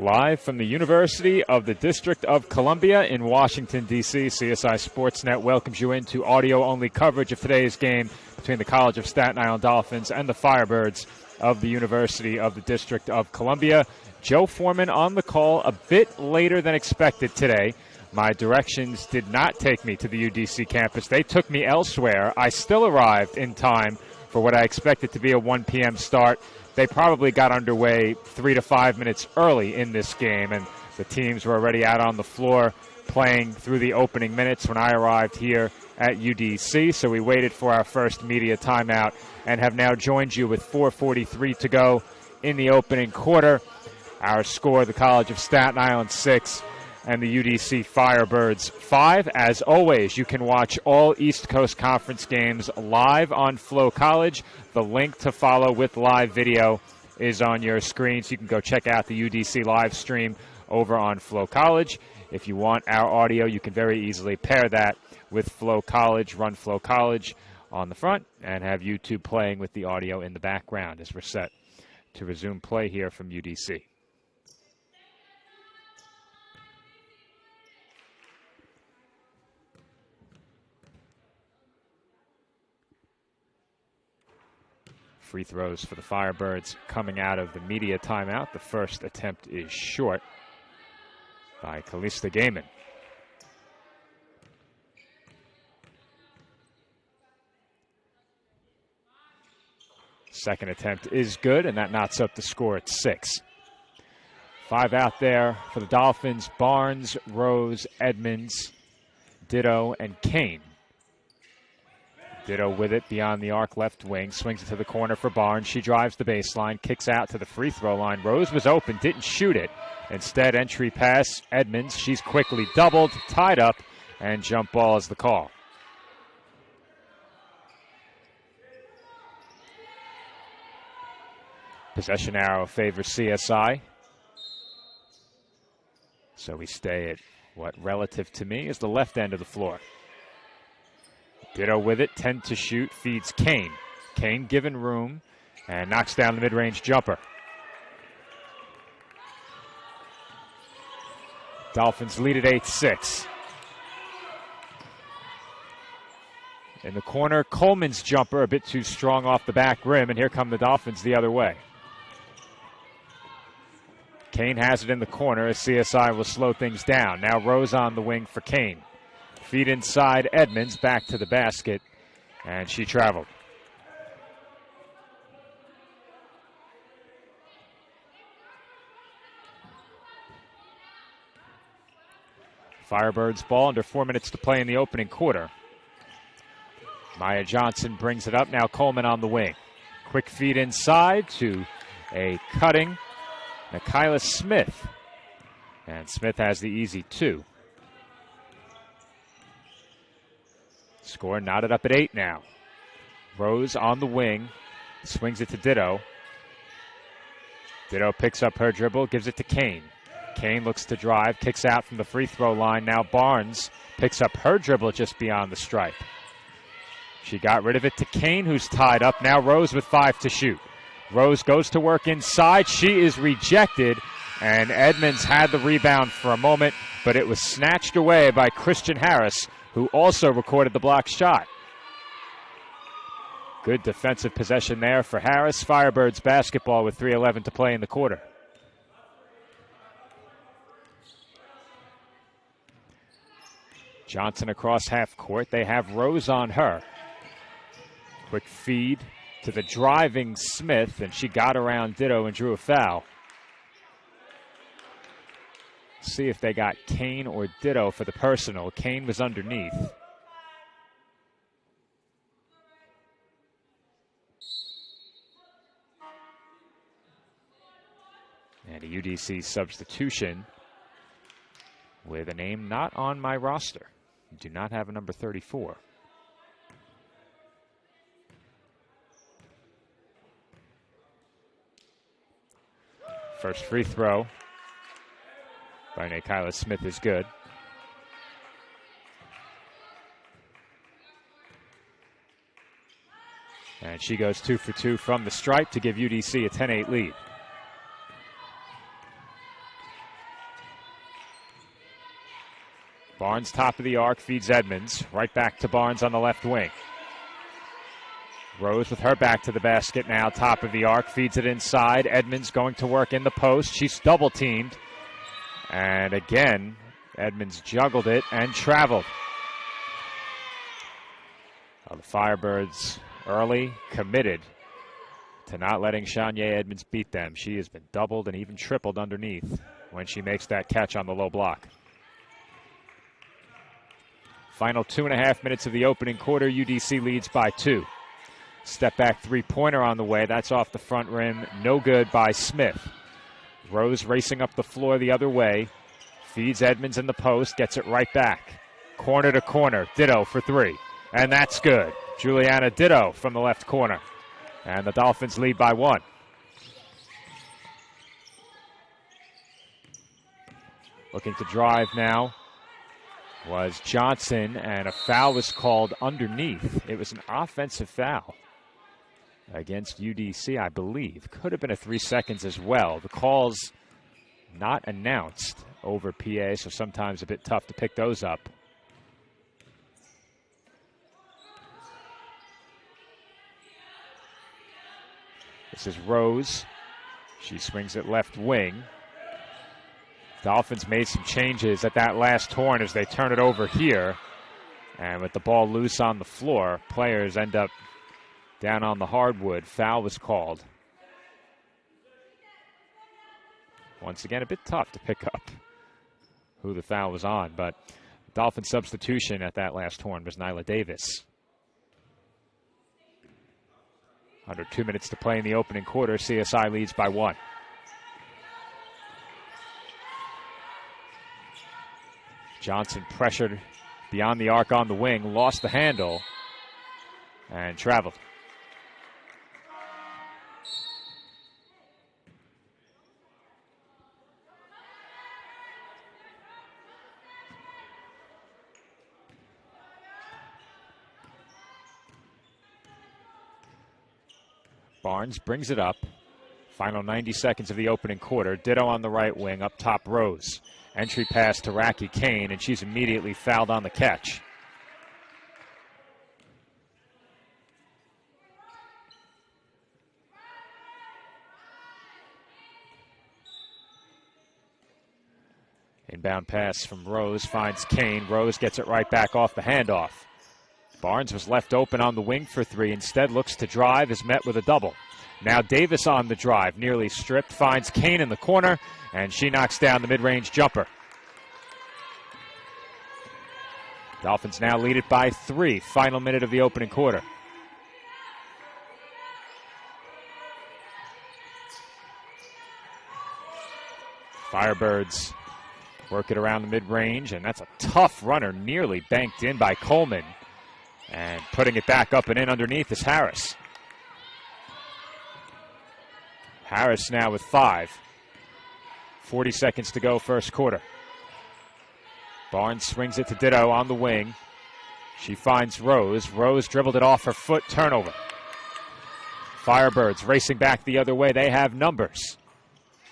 Live from the University of the District of Columbia in Washington, D.C., CSI Sportsnet welcomes you into audio-only coverage of today's game between the College of Staten Island Dolphins and the Firebirds of the University of the District of Columbia. Joe Foreman on the call a bit later than expected today. My directions did not take me to the UDC campus. They took me elsewhere. I still arrived in time for what I expected to be a 1 p.m. start. They probably got underway 3 to 5 minutes early in this game, and the teams were already out on the floor playing through the opening minutes when I arrived here at UDC. So we waited for our first media timeout and have now joined you with 4:43 to go in the opening quarter. Our score, the College of Staten Island 6 and the UDC Firebirds 5. As always, you can watch all East Coast Conference games live on Flow College. The link to follow with live video is on your screen, so you can go check out the UDC live stream over on Flow College. If you want our audio, you can very easily pair that with Flow College, run Flow College on the front, and have YouTube playing with the audio in the background as we're set to resume play here from UDC. Free throws for the Firebirds coming out of the media timeout. The first attempt is short by Kalista Gaiman. Second attempt is good, and that knots up the score at 6. 5 out there for the Dolphins: Barnes, Rose, Edmonds, Ditto, and Kane. Ditto with it beyond the arc left wing, swings it to the corner for Barnes. She drives the baseline, kicks out to the free throw line. Rose was open, didn't shoot it. Instead, entry pass, Edmonds. She's quickly doubled, tied up, and jump ball is the call. Possession arrow favors CSI. So we stay at what, relative to me, is the left end of the floor. Ditto with it, 10 to shoot, feeds Kane. Kane given room and knocks down the mid-range jumper. Dolphins lead at 8-6. In the corner, Coleman's jumper a bit too strong off the back rim, and here come the Dolphins the other way. Kane has it in the corner as CSI will slow things down. Now Rose on the wing for Kane. Feed inside, Edmonds back to the basket, and she traveled. Firebirds ball, under 4 minutes to play in the opening quarter. Maya Johnson brings it up, now Coleman on the wing. Quick feed inside to a cutting Nikayla Smith, and Smith has the easy 2. Score knotted up at 8 now. Rose on the wing, swings it to Ditto. Ditto picks up her dribble, gives it to Kane. Kane looks to drive, kicks out from the free throw line. Now Barnes picks up her dribble just beyond the stripe. She got rid of it to Kane, who's tied up. Now Rose with 5 to shoot. Rose goes to work inside. She is rejected, and Edmonds had the rebound for a moment, but it was snatched away by Christian Harris, who also recorded the block shot. Good defensive possession there for Harris. Firebirds basketball with 3:11 to play in the quarter. Johnson across half court. They have Rose on her. Quick feed to the driving Smith, and she got around Ditto and drew a foul. See if they got Kane or Ditto for the personal. Kane was underneath. And a UDC substitution with a name not on my roster. Do not have a number 34. First free throw by Nikayla Smith is good. And she goes 2 for 2 from the stripe to give UDC a 10-8 lead. Barnes top of the arc, feeds Edmonds. Right back to Barnes on the left wing. Rose with her back to the basket now, top of the arc, feeds it inside. Edmonds going to work in the post. She's double teamed. And again, Edmonds juggled it and traveled. The Firebirds early committed to not letting Shania Edmonds beat them. She has been doubled and even tripled underneath when she makes that catch on the low block. Final 2.5 minutes of the opening quarter. UDC leads by 2. Step back three-pointer on the way. That's off the front rim. No good by Smith. Rose racing up the floor the other way. Feeds Edmonds in the post. Gets it right back. Corner to corner. Ditto for 3. And that's good. Juliana Ditto from the left corner. And the Dolphins lead by 1. Looking to drive now was Johnson, and a foul was called underneath. It was an offensive foul against UDC, I believe. Could have been a 3 seconds as well. The call's not announced over PA, so sometimes a bit tough to pick those up. This is Rose. She swings it left wing. Dolphins made some changes at that last horn as they turn it over here. And with the ball loose on the floor, players end up down on the hardwood. Foul was called. Once again, a bit tough to pick up who the foul was on, but Dolphin substitution at that last horn was Nyla Davis. Under 2 minutes to play in the opening quarter, CSI leads by 1. Johnson pressured beyond the arc on the wing, lost the handle, and traveled. Barnes brings it up. Final 90 seconds of the opening quarter. Ditto on the right wing, up top Rose. Entry pass to Raki Kane, and she's immediately fouled on the catch. Inbound pass from Rose finds Kane. Rose gets it right back off the handoff. Barnes was left open on the wing for 3. Instead looks to drive, is met with a double. Now Davis on the drive, nearly stripped, finds Kane in the corner, and she knocks down the mid-range jumper. Dolphins now lead it by 3. Final minute of the opening quarter. Firebirds work it around the mid-range, and that's a tough runner, nearly banked in by Coleman. And putting it back up and in underneath is Harris. Harris now with 5. 40 seconds to go, first quarter. Barnes swings it to Ditto on the wing. She finds Rose. Rose dribbled it off her foot, turnover. Firebirds racing back the other way. They have numbers.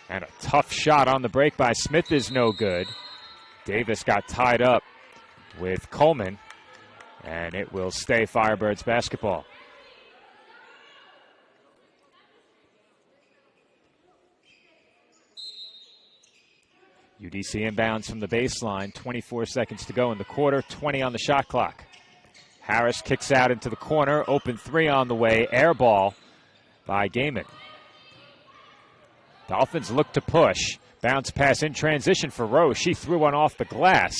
And a tough shot on the break by Smith is no good. Davis got tied up with Coleman. And it will stay Firebirds basketball. UDC inbounds from the baseline. 24 seconds to go in the quarter. 20 on the shot clock. Harris kicks out into the corner. Open 3 on the way. Air ball by Gaiman. Dolphins look to push. Bounce pass in transition for Rose. She threw one off the glass.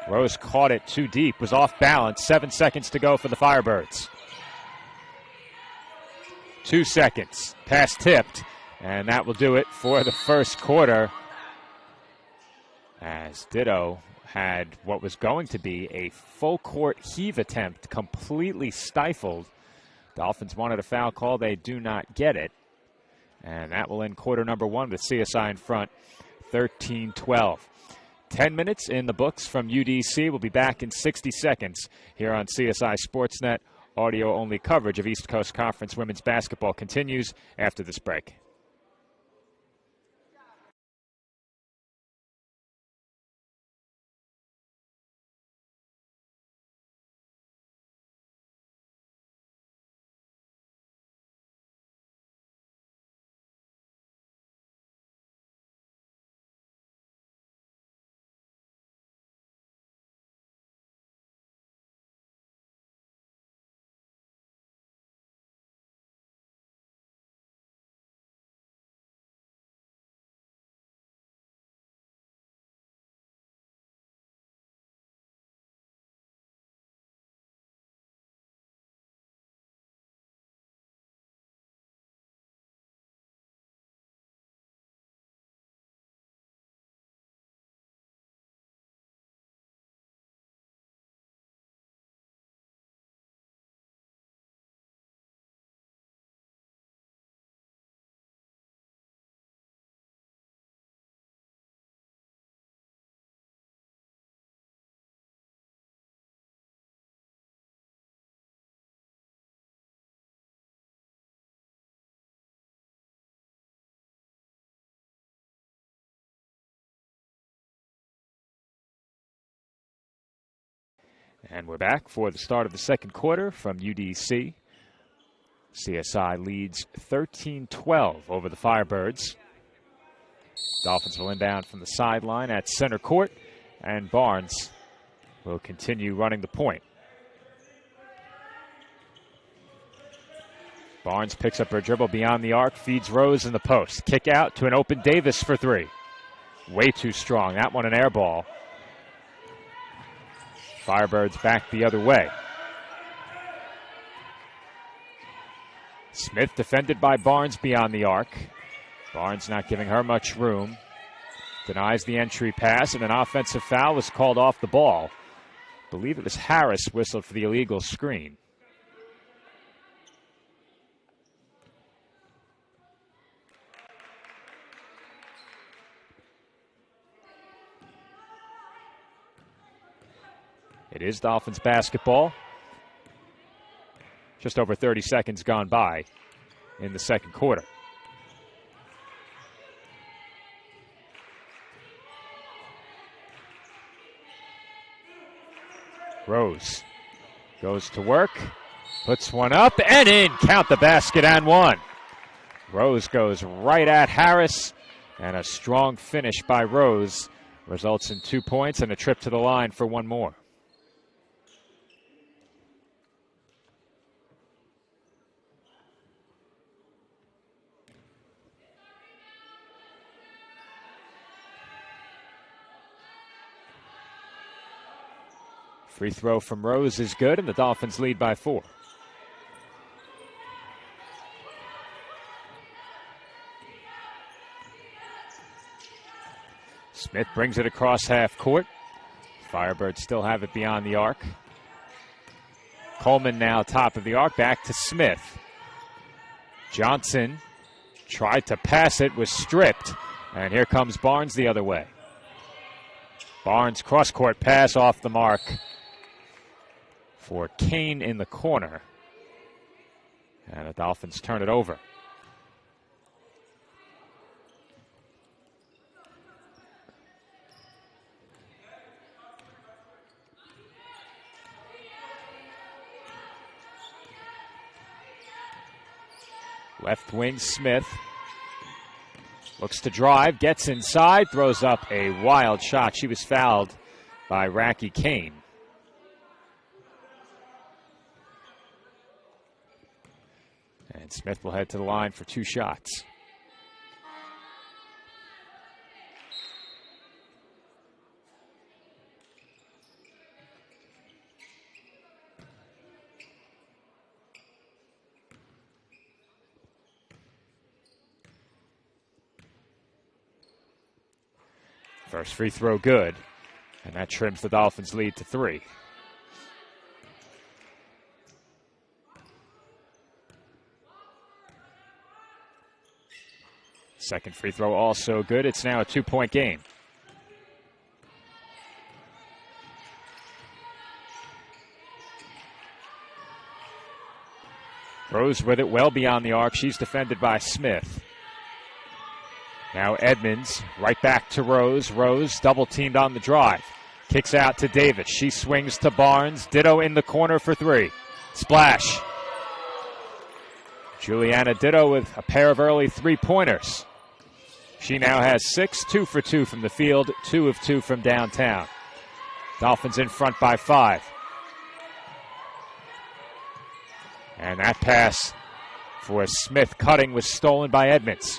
Rose caught it too deep, was off balance. 7 seconds to go for the Firebirds. 2 seconds. Pass tipped, and that will do it for the first quarter. As Ditto had what was going to be a full court heave attempt completely stifled. Dolphins wanted a foul call. They do not get it. And that will end quarter number 1 with CSI in front, 13-12. 10 minutes in the books from UDC. We'll be back in 60 seconds here on CSI Sportsnet. Audio-only coverage of East Coast Conference women's basketball continues after this break. And we're back for the start of the second quarter from UDC. CSI leads 13-12 over the Firebirds. Dolphins will inbound from the sideline at center court, and Barnes will continue running the point. Barnes picks up her dribble beyond the arc, feeds Rose in the post. Kick out to an open Davis for three. Way too strong. That one an air ball. Firebirds back the other way. Smith defended by Barnes beyond the arc. Barnes not giving her much room. Denies the entry pass, and an offensive foul was called off the ball. I believe it was Harris whistled for the illegal screen. It is Dolphins basketball. Just over 30 seconds gone by in the second quarter. Rose goes to work, puts one up and in. Count the basket and one. Rose goes right at Harris, and a strong finish by Rose results in 2 points and a trip to the line for one more. Free throw from Rose is good, and the Dolphins lead by 4. Smith brings it across half court. Firebirds still have it beyond the arc. Coleman now top of the arc, back to Smith. Johnson tried to pass it, was stripped, and here comes Barnes the other way. Barnes cross-court pass off the mark for Kane in the corner. And the Dolphins turn it over. Left wing Smith looks to drive, gets inside, throws up a wild shot. She was fouled by Racky Kane. And Smith will head to the line for 2 shots. First free throw good, and that trims the Dolphins' lead to 3. Second free throw also good. It's now a 2-point game. Rose with it well beyond the arc. She's defended by Smith. Now Edmonds right back to Rose. Rose double teamed on the drive. Kicks out to Davis. She swings to Barnes. Ditto in the corner for 3. Splash. Juliana Ditto with a pair of early 3-pointers. She now has 6, 2 for 2 from the field, 2 of 2 from downtown. Dolphins in front by 5. And that pass for Smith cutting was stolen by Edmonds.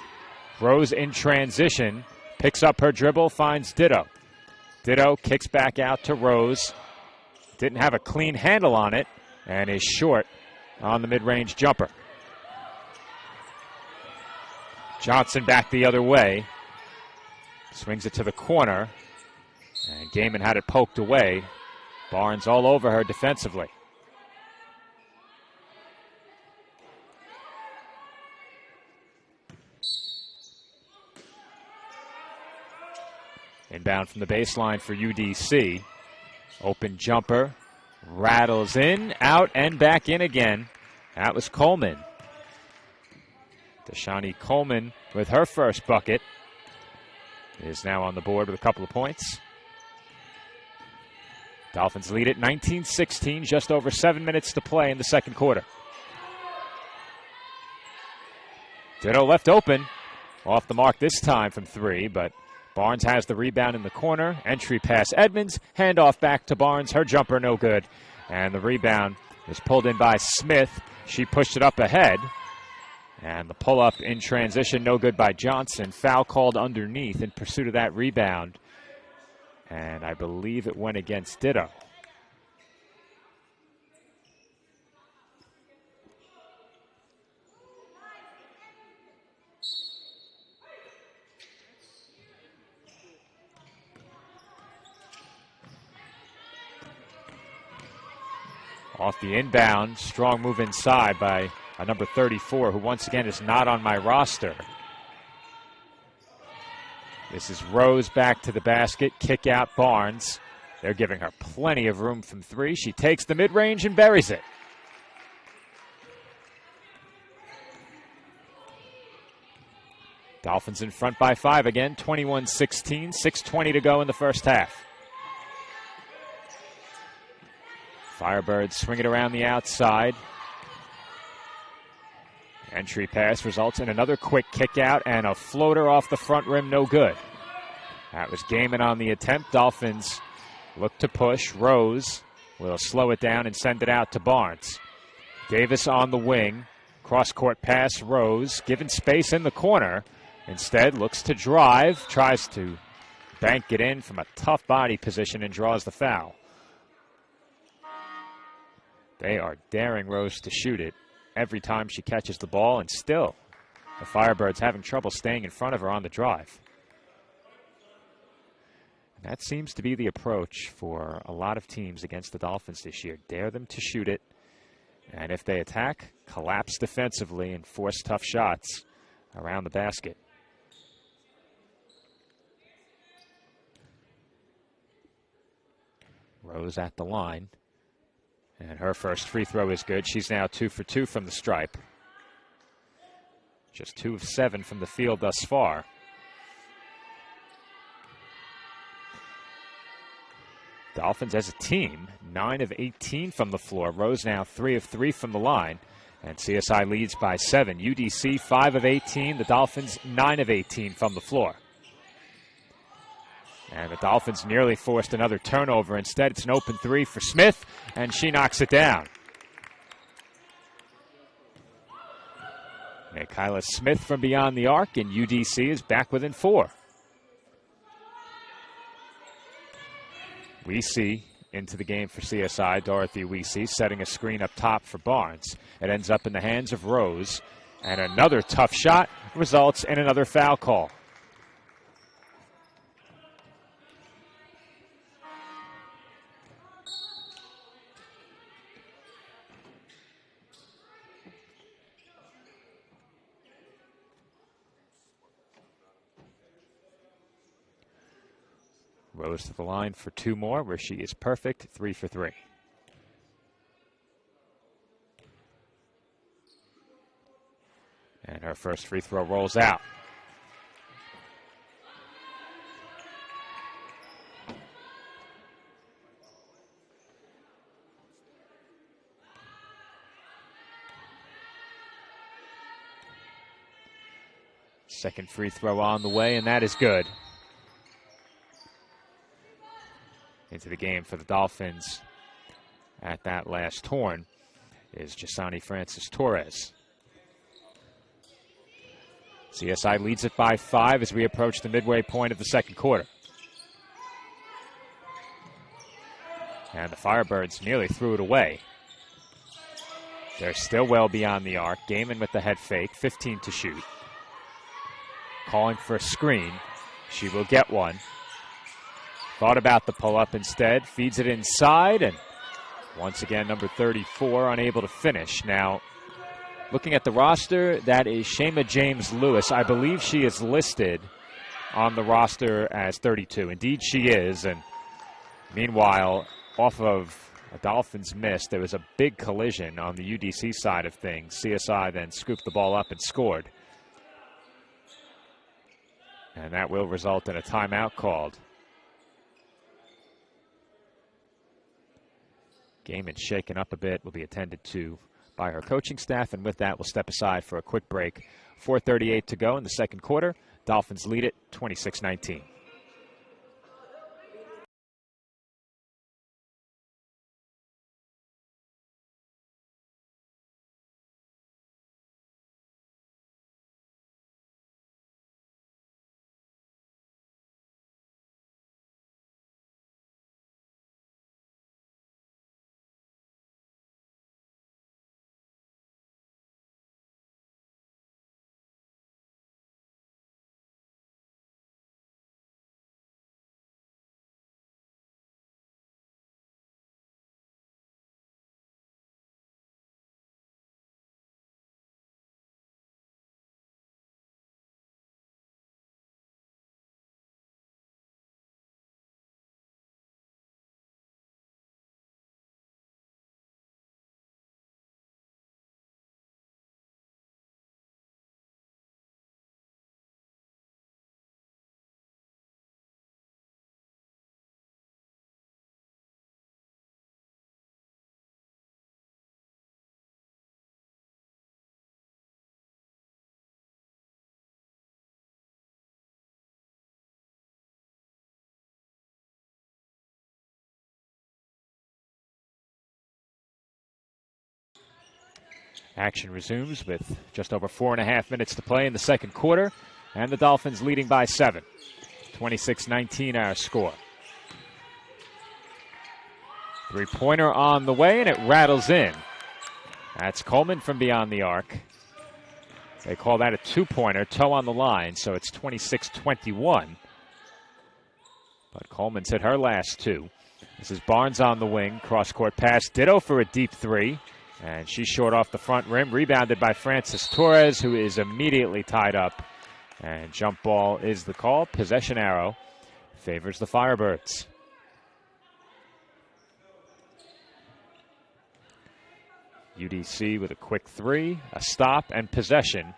Rose in transition, picks up her dribble, finds Ditto. Ditto kicks back out to Rose. Didn't have a clean handle on it, and is short on the mid-range jumper. Johnson back the other way. Swings it to the corner. And Gaiman had it poked away. Barnes all over her defensively. Inbound from the baseline for UDC. Open jumper. Rattles in, out, and back in again. That was Coleman. Deshani Coleman with her first bucket is now on the board with a couple of points. Dolphins lead it 19-16, just over 7 minutes to play in the second quarter. Ditto left open. Off the mark this time from 3, but Barnes has the rebound in the corner. Entry pass Edmonds. Handoff back to Barnes. Her jumper no good. And the rebound was pulled in by Smith. She pushed it up ahead. And the pull-up in transition no good by Johnson. Foul called underneath in pursuit of that rebound. And I believe it went against Ditto. Off the inbound, strong move inside by a number 34, who once again is not on my roster. This is Rose back to the basket, kick out Barnes. They're giving her plenty of room from 3. She takes the mid-range and buries it. Dolphins in front by 5 again, 21-16, 6:20 to go in the first half. Firebirds swing it around the outside. Entry pass results in another quick kick out and a floater off the front rim, no good. That was Gaiman on the attempt. Dolphins look to push. Rose will slow it down and send it out to Barnes. Davis on the wing. Cross-court pass, Rose, given space in the corner. Instead, looks to drive, tries to bank it in from a tough body position and draws the foul. They are daring Rose to shoot it every time she catches the ball, and still the Firebirds having trouble staying in front of her on the drive. And that seems to be the approach for a lot of teams against the Dolphins this year. Dare them to shoot it, and if they attack, collapse defensively and force tough shots around the basket. Rose at the line. And her first free throw is good. She's now 2 for 2 from the stripe. Just 2 of 7 from the field thus far. Dolphins as a team, 9 of 18 from the floor. Rose now 3 of 3 from the line. And CSI leads by 7. UDC 5 of 18. The Dolphins 9 of 18 from the floor. And the Dolphins nearly forced another turnover. Instead, it's an open 3 for Smith, and she knocks it down. Kyla Smith from beyond the arc, and UDC is back within 4. Weesey into the game for CSI. Dorothy Weesey setting a screen up top for Barnes. It ends up in the hands of Rose, and another tough shot results in another foul call. Rose to the line for 2 more, where she is perfect, 3 for 3. And her first free throw rolls out. Second free throw on the way, and that is good. Into the game for the Dolphins at that last horn is Jasani Francis Torres. CSI leads it by 5 as we approach the midway point of the second quarter. And the Firebirds nearly threw it away. They're still well beyond the arc. Gaiman with the head fake, 15 to shoot. Calling for a screen. She will get one. Thought about the pull-up instead, feeds it inside, and once again, number 34 unable to finish. Now, looking at the roster, that is Shema James Lewis. I believe she is listed on the roster as 32. Indeed, she is, and meanwhile, off of a Dolphins miss, there was a big collision on the UDC side of things. CSI then scooped the ball up and scored. And that will result in a timeout called. Game is shaken up a bit, will be attended to by her coaching staff, and with that, we'll step aside for a quick break. 4:38 to go in the second quarter. Dolphins lead it 26-19. Action resumes with just over 4.5 minutes to play in the second quarter, and the Dolphins leading by 7. 26-19 our score. Three-pointer on the way, and it rattles in. That's Coleman from beyond the arc. They call that a two-pointer, toe on the line, so it's 26-21. But Coleman's hit her last two. This is Barnes on the wing, cross-court pass, ditto for a deep three. And she's short off the front rim, rebounded by Francis Torres, who is immediately tied up. And jump ball is the call. Possession arrow favors the Firebirds. UDC with a quick three, a stop, and possession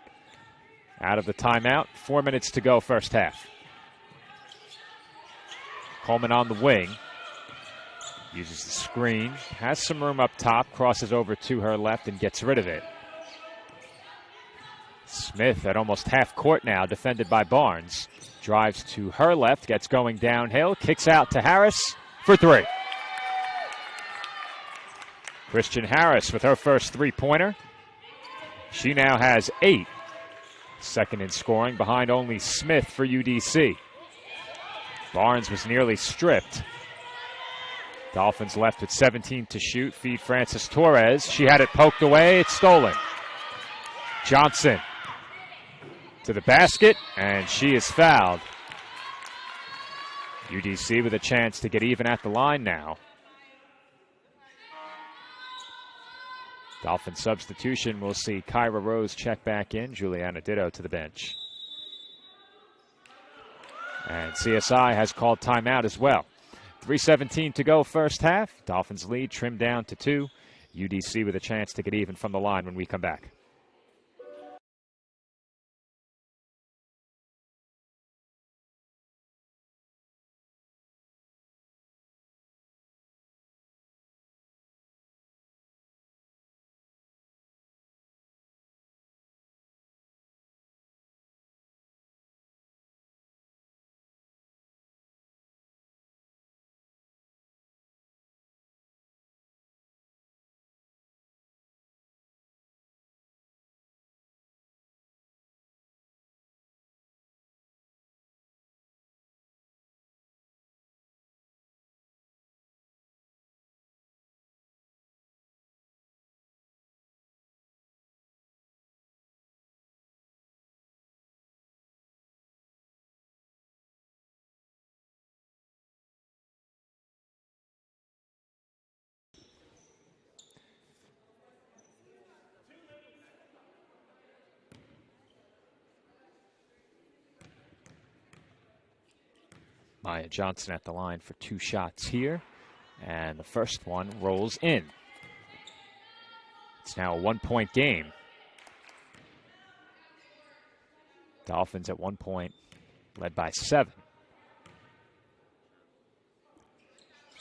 out of the timeout. 4 minutes to go first half. Coleman on the wing. Uses the screen, has some room up top, crosses over to her left and gets rid of it. Smith at almost half court now, defended by Barnes. Drives to her left, gets going downhill, kicks out to Harris for three. Christian Harris with her first three-pointer. She now has 8. Second in scoring, behind only Smith for UDC. Barnes was nearly stripped. Dolphins left with 17 to shoot. Feed Francis Torres. She had it poked away. It's stolen. Johnson to the basket, and she is fouled. UDC with a chance to get even at the line now. Dolphin substitution. We'll see Kyra Rose check back in. Juliana Ditto to the bench. And CSI has called timeout as well. 3:17 to go first half. Dolphins lead trimmed down to 2. UDC with a chance to get even from the line when we come back. Maya Johnson at the line for 2 shots here. And the first one rolls in. It's now a 1-point game. Dolphins at 1 point, led by 7.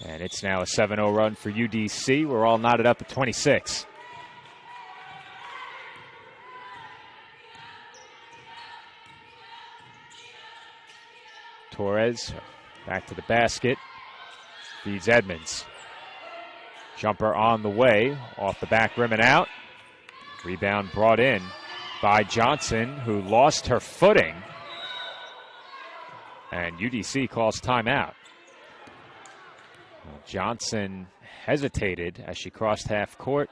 And it's now a 7-0 run for UDC. We're all knotted up at 26. Torres back to the basket. Feeds Edmonds. Jumper on the way, off the back rim and out. Rebound brought in by Johnson, who lost her footing. And UDC calls timeout. Well, Johnson hesitated as she crossed half court.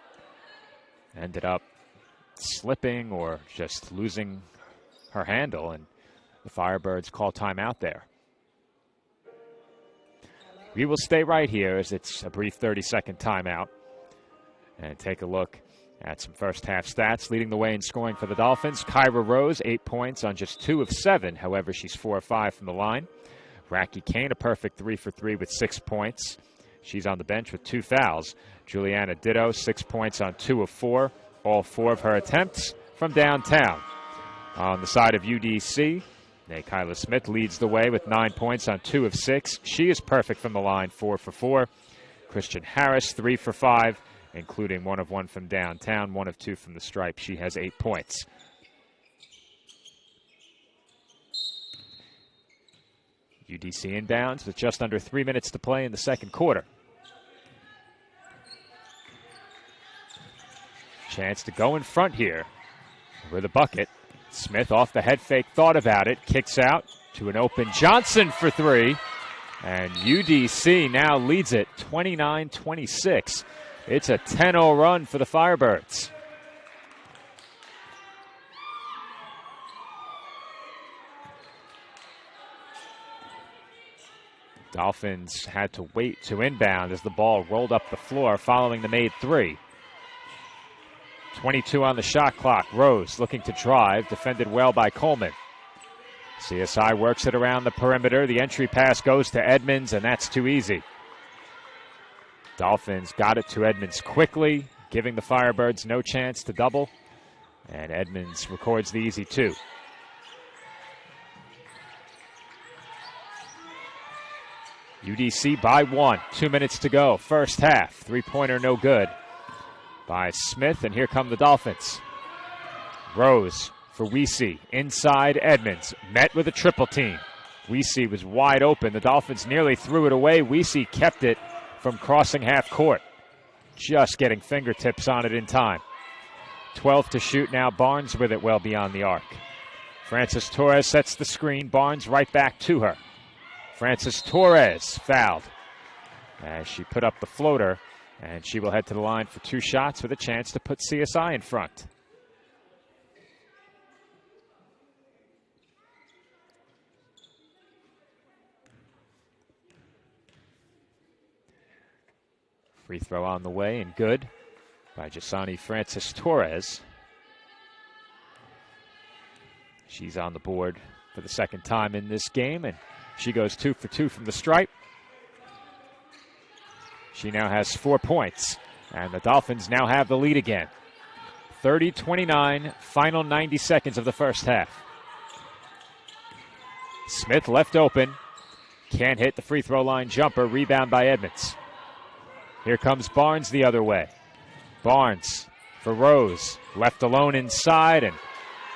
Ended up slipping or just losing her handle, and the Firebirds call timeout there. We will stay right here as it's a brief 30-second timeout and take a look at some first-half stats. Leading the way in scoring for the Dolphins, Kyra Rose, 8 points on just 2 of 7. However, she's 4 of 5 from the line. Raki Kane, a perfect 3 for 3 with 6 points. She's on the bench with 2 fouls. Juliana Ditto, 6 points on 2 of 4. All 4 of her attempts from downtown. On the side of UDC, Kyla Smith leads the way with 9 points on 2 of 6. She is perfect from the line, 4 for 4. Christian Harris, 3 for 5, including 1 of 1 from downtown, 1 of 2 from the stripe. She has 8 points. UDC inbounds with just under 3 minutes to play in the second quarter. Chance to go in front here with a bucket. Smith off the head fake, thought about it, kicks out to an open Johnson for 3. And UDC now leads it 29-26. It's a 10-0 run for the Firebirds. Dolphins had to wait to inbound as the ball rolled up the floor following the made 3. 22 on the shot clock. Rose looking to drive, defended well by Coleman. CSI works it around the perimeter. The entry pass goes to Edmonds, and that's too easy. Dolphins got it to Edmonds quickly, giving the Firebirds no chance to double. And Edmonds records the easy 2. UDC by 1. 2 minutes to go. First half. Three-pointer no good by Smith, and here come the Dolphins. Rose for Weesey. Inside Edmonds. Met with a triple team. Weesey was wide open. The Dolphins nearly threw it away. Weesey kept it from crossing half court. Just getting fingertips on it in time. 12 to shoot now. Barnes with it well beyond the arc. Frances Torres sets the screen. Barnes right back to her. Frances Torres fouled as she put up the floater, and she will head to the line for 2 shots with a chance to put CSI in front. Free throw on the way and good by Jasani Frances Torres. She's on the board for the second time in this game, and she goes 2 for 2 from the stripe. She now has 4 points, and the Dolphins now have the lead again. 30-29, final 90 seconds of the first half. Smith left open, can't hit the free throw line jumper, rebound by Edmonds. Here comes Barnes the other way. Barnes for Rose, left alone inside, and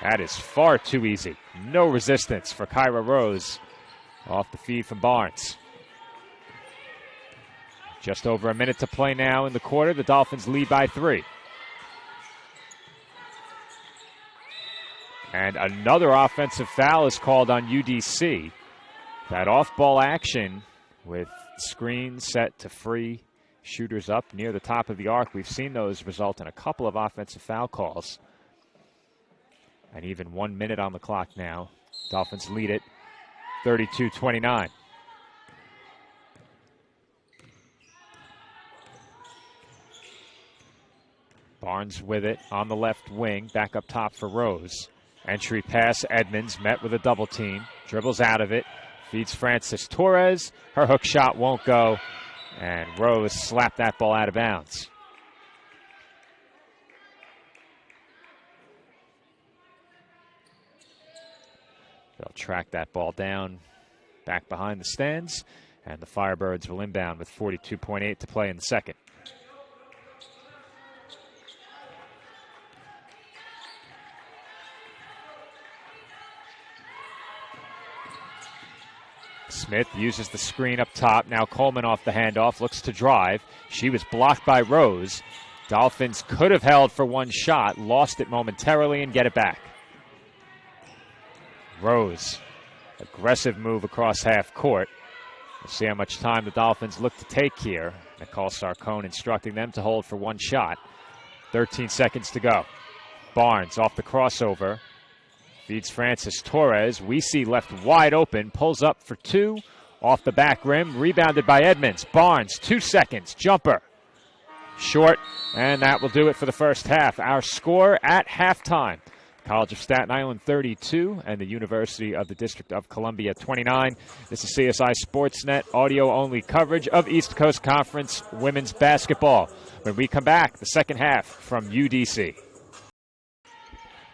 that is far too easy. No resistance for Kyra Rose off the feed from Barnes. Just over a minute to play now in the quarter. The Dolphins lead by 3. And another offensive foul is called on UDC. That off-ball action with screen set to free shooters up near the top of the arc. We've seen those result in a couple of offensive foul calls. And even 1 minute on the clock now. Dolphins lead it 32-29. Barnes with it on the left wing, back up top for Rose. Entry pass, Edmonds met with a double team, dribbles out of it, feeds Frances Torres. Her hook shot won't go, and Rose slapped that ball out of bounds. They'll track that ball down back behind the stands, And the Firebirds will inbound with 42.8 to play in the second. Smith uses the screen up top. Now Coleman off the handoff, looks to drive. She was blocked by Rose. Dolphins could have held for one shot, lost it momentarily and get it back. Rose, aggressive move across half court. We'll see how much time the Dolphins look to take here. Nicole Sarcone instructing them to hold for one shot. 13 seconds to go. Barnes off the crossover. Feeds Francis Torres. We see left wide open. Pulls up for two. Off the back rim. Rebounded by Edmonds. Barnes, 2 seconds. Jumper. Short. And that will do it for the first half. Our score at halftime. College of Staten Island 32 and the University of the District of Columbia 29. This is CSI Sportsnet audio-only coverage of East Coast Conference women's basketball. When we come back, the second half from UDC.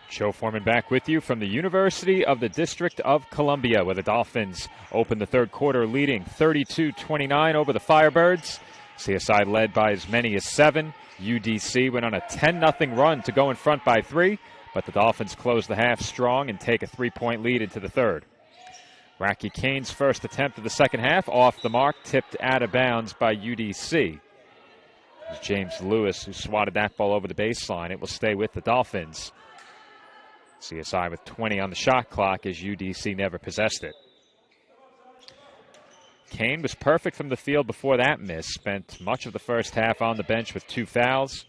Joe Foreman back with you from the University of the District of Columbia, where the Dolphins opened the third quarter leading 32-29 over the Firebirds. CSI led by as many as 7. UDC went on a 10-0 run to go in front by 3, but the Dolphins closed the half strong and take a 3-point lead into the third. Racky Kane's first attempt of the second half off the mark, tipped out of bounds by UDC. It was James Lewis who swatted that ball over the baseline. It will stay with the Dolphins. CSI with 20 on the shot clock as UDC never possessed it. Kane was perfect from the field before that miss. Spent much of the first half on the bench with 2 fouls.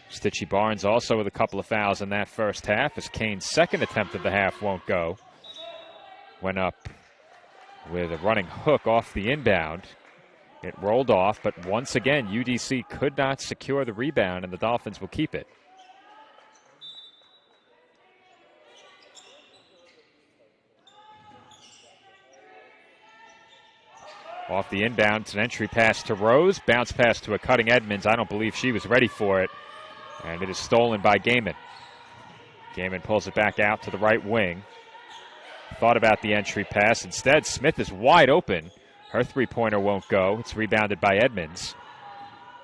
Stitchy Barnes also with a couple of fouls in that first half as Kane's second attempt of the half won't go. Went up with a running hook off the inbound. It rolled off, but once again, UDC could not secure the rebound, and the Dolphins will keep it. Off the inbound, it's an entry pass to Rose. Bounce pass to a cutting Edmonds. I don't believe she was ready for it. And it is stolen by Gaiman. Gaiman pulls it back out to the right wing. Thought about the entry pass. Instead, Smith is wide open. Her three-pointer won't go. It's rebounded by Edmonds.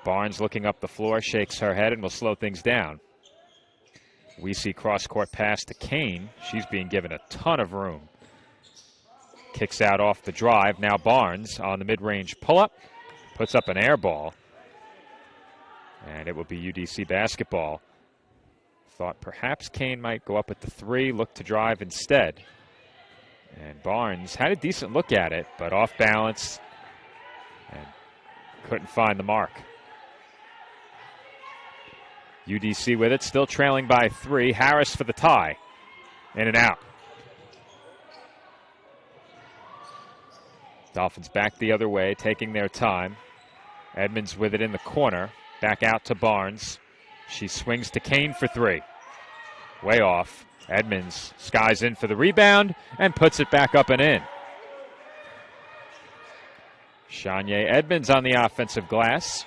Barnes looking up the floor, shakes her head, and will slow things down. We see cross-court pass to Kane. She's being given a ton of room. Kicks out off the drive. Now Barnes on the mid-range pull-up. Puts up an air ball. And it will be UDC basketball. Thought perhaps Kane might go up at the 3. Looked to drive instead. And Barnes had a decent look at it, but off balance. And couldn't find the mark. UDC with it, still trailing by 3. Harris for the tie. In and out. Dolphins back the other way, taking their time. Edmonds with it in the corner. Back out to Barnes. She swings to Kane for 3. Way off. Edmonds skies in for the rebound and puts it back up and in. Shanye Edmonds on the offensive glass.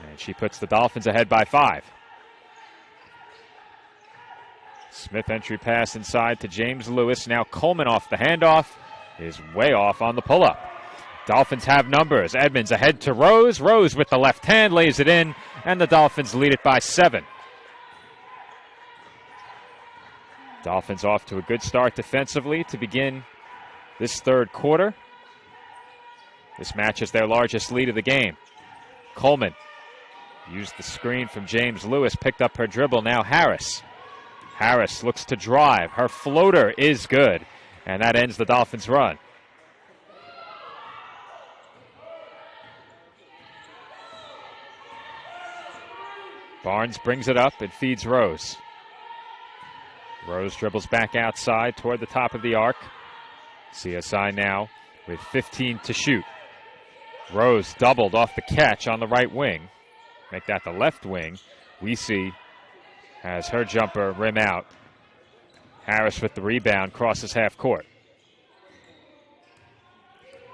And she puts the Dolphins ahead by 5. Smith entry pass inside to James Lewis. Now Coleman off the handoff. Is way off on the pull-up. Dolphins have numbers. Edmonds ahead to Rose. Rose with the left hand lays it in, and the Dolphins lead it by 7. Dolphins off to a good start defensively to begin this third quarter. This match is their largest lead of the game. Coleman used the screen from James Lewis, picked up her dribble. Now Harris. Harris looks to drive. Her floater is good. And that ends the Dolphins' run. Barnes brings it up and feeds Rose. Rose dribbles back outside toward the top of the arc. CSI now with 15 to shoot. Rose doubled off the catch on the right wing. Make that the left wing. We see has her jumper rim out. Harris with the rebound, crosses half court.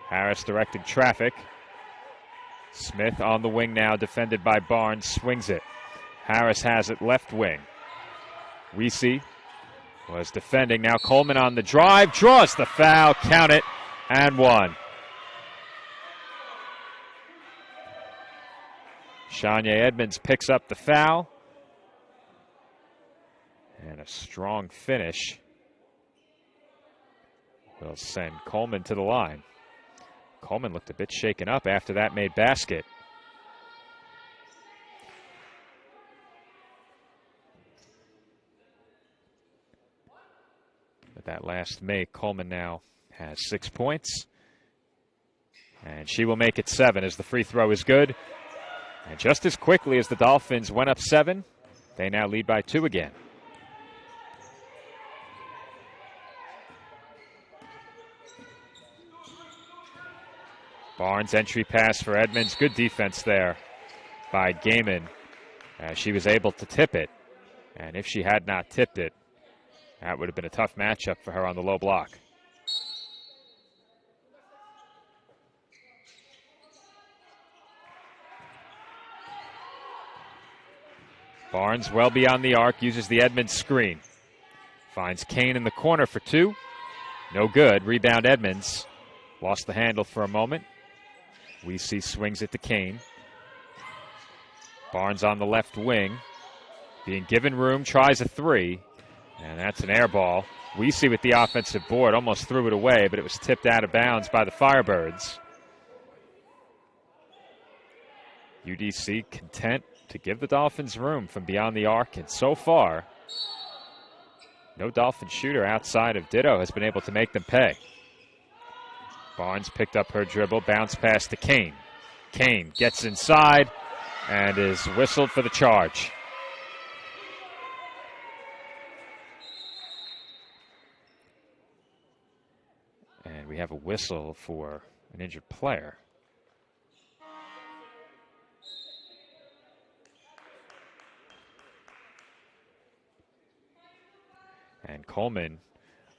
Harris directing traffic. Smith on the wing now, defended by Barnes, swings it. Harris has it left wing. Weesey was defending. Now Coleman on the drive, draws the foul, count it. And one. Shania Edmonds picks up the foul. And a strong finish will send Coleman to the line. Coleman looked a bit shaken up after that made basket. With that last make, Coleman now has 6 points. And she will make it 7 as the free throw is good. And just as quickly as the Dolphins went up 7, they now lead by 2 again. Barnes entry pass for Edmonds. Good defense there by Gaiman. She was able to tip it. And if she had not tipped it, that would have been a tough matchup for her on the low block. Barnes well beyond the arc, uses the Edmonds screen. Finds Kane in the corner for 2. No good. Rebound Edmonds. Lost the handle for a moment. Weesey swings it to Kane. Barnes on the left wing. Being given room, tries a 3. And that's an air ball. Weesey with the offensive board, almost threw it away, but it was tipped out of bounds by the Firebirds. UDC content to give the Dolphins room from beyond the arc, and so far, no Dolphin shooter outside of Ditto has been able to make them pay. Barnes picked up her dribble, bounce pass to Kane. Kane gets inside and is whistled for the charge. And we have a whistle for an injured player. And Coleman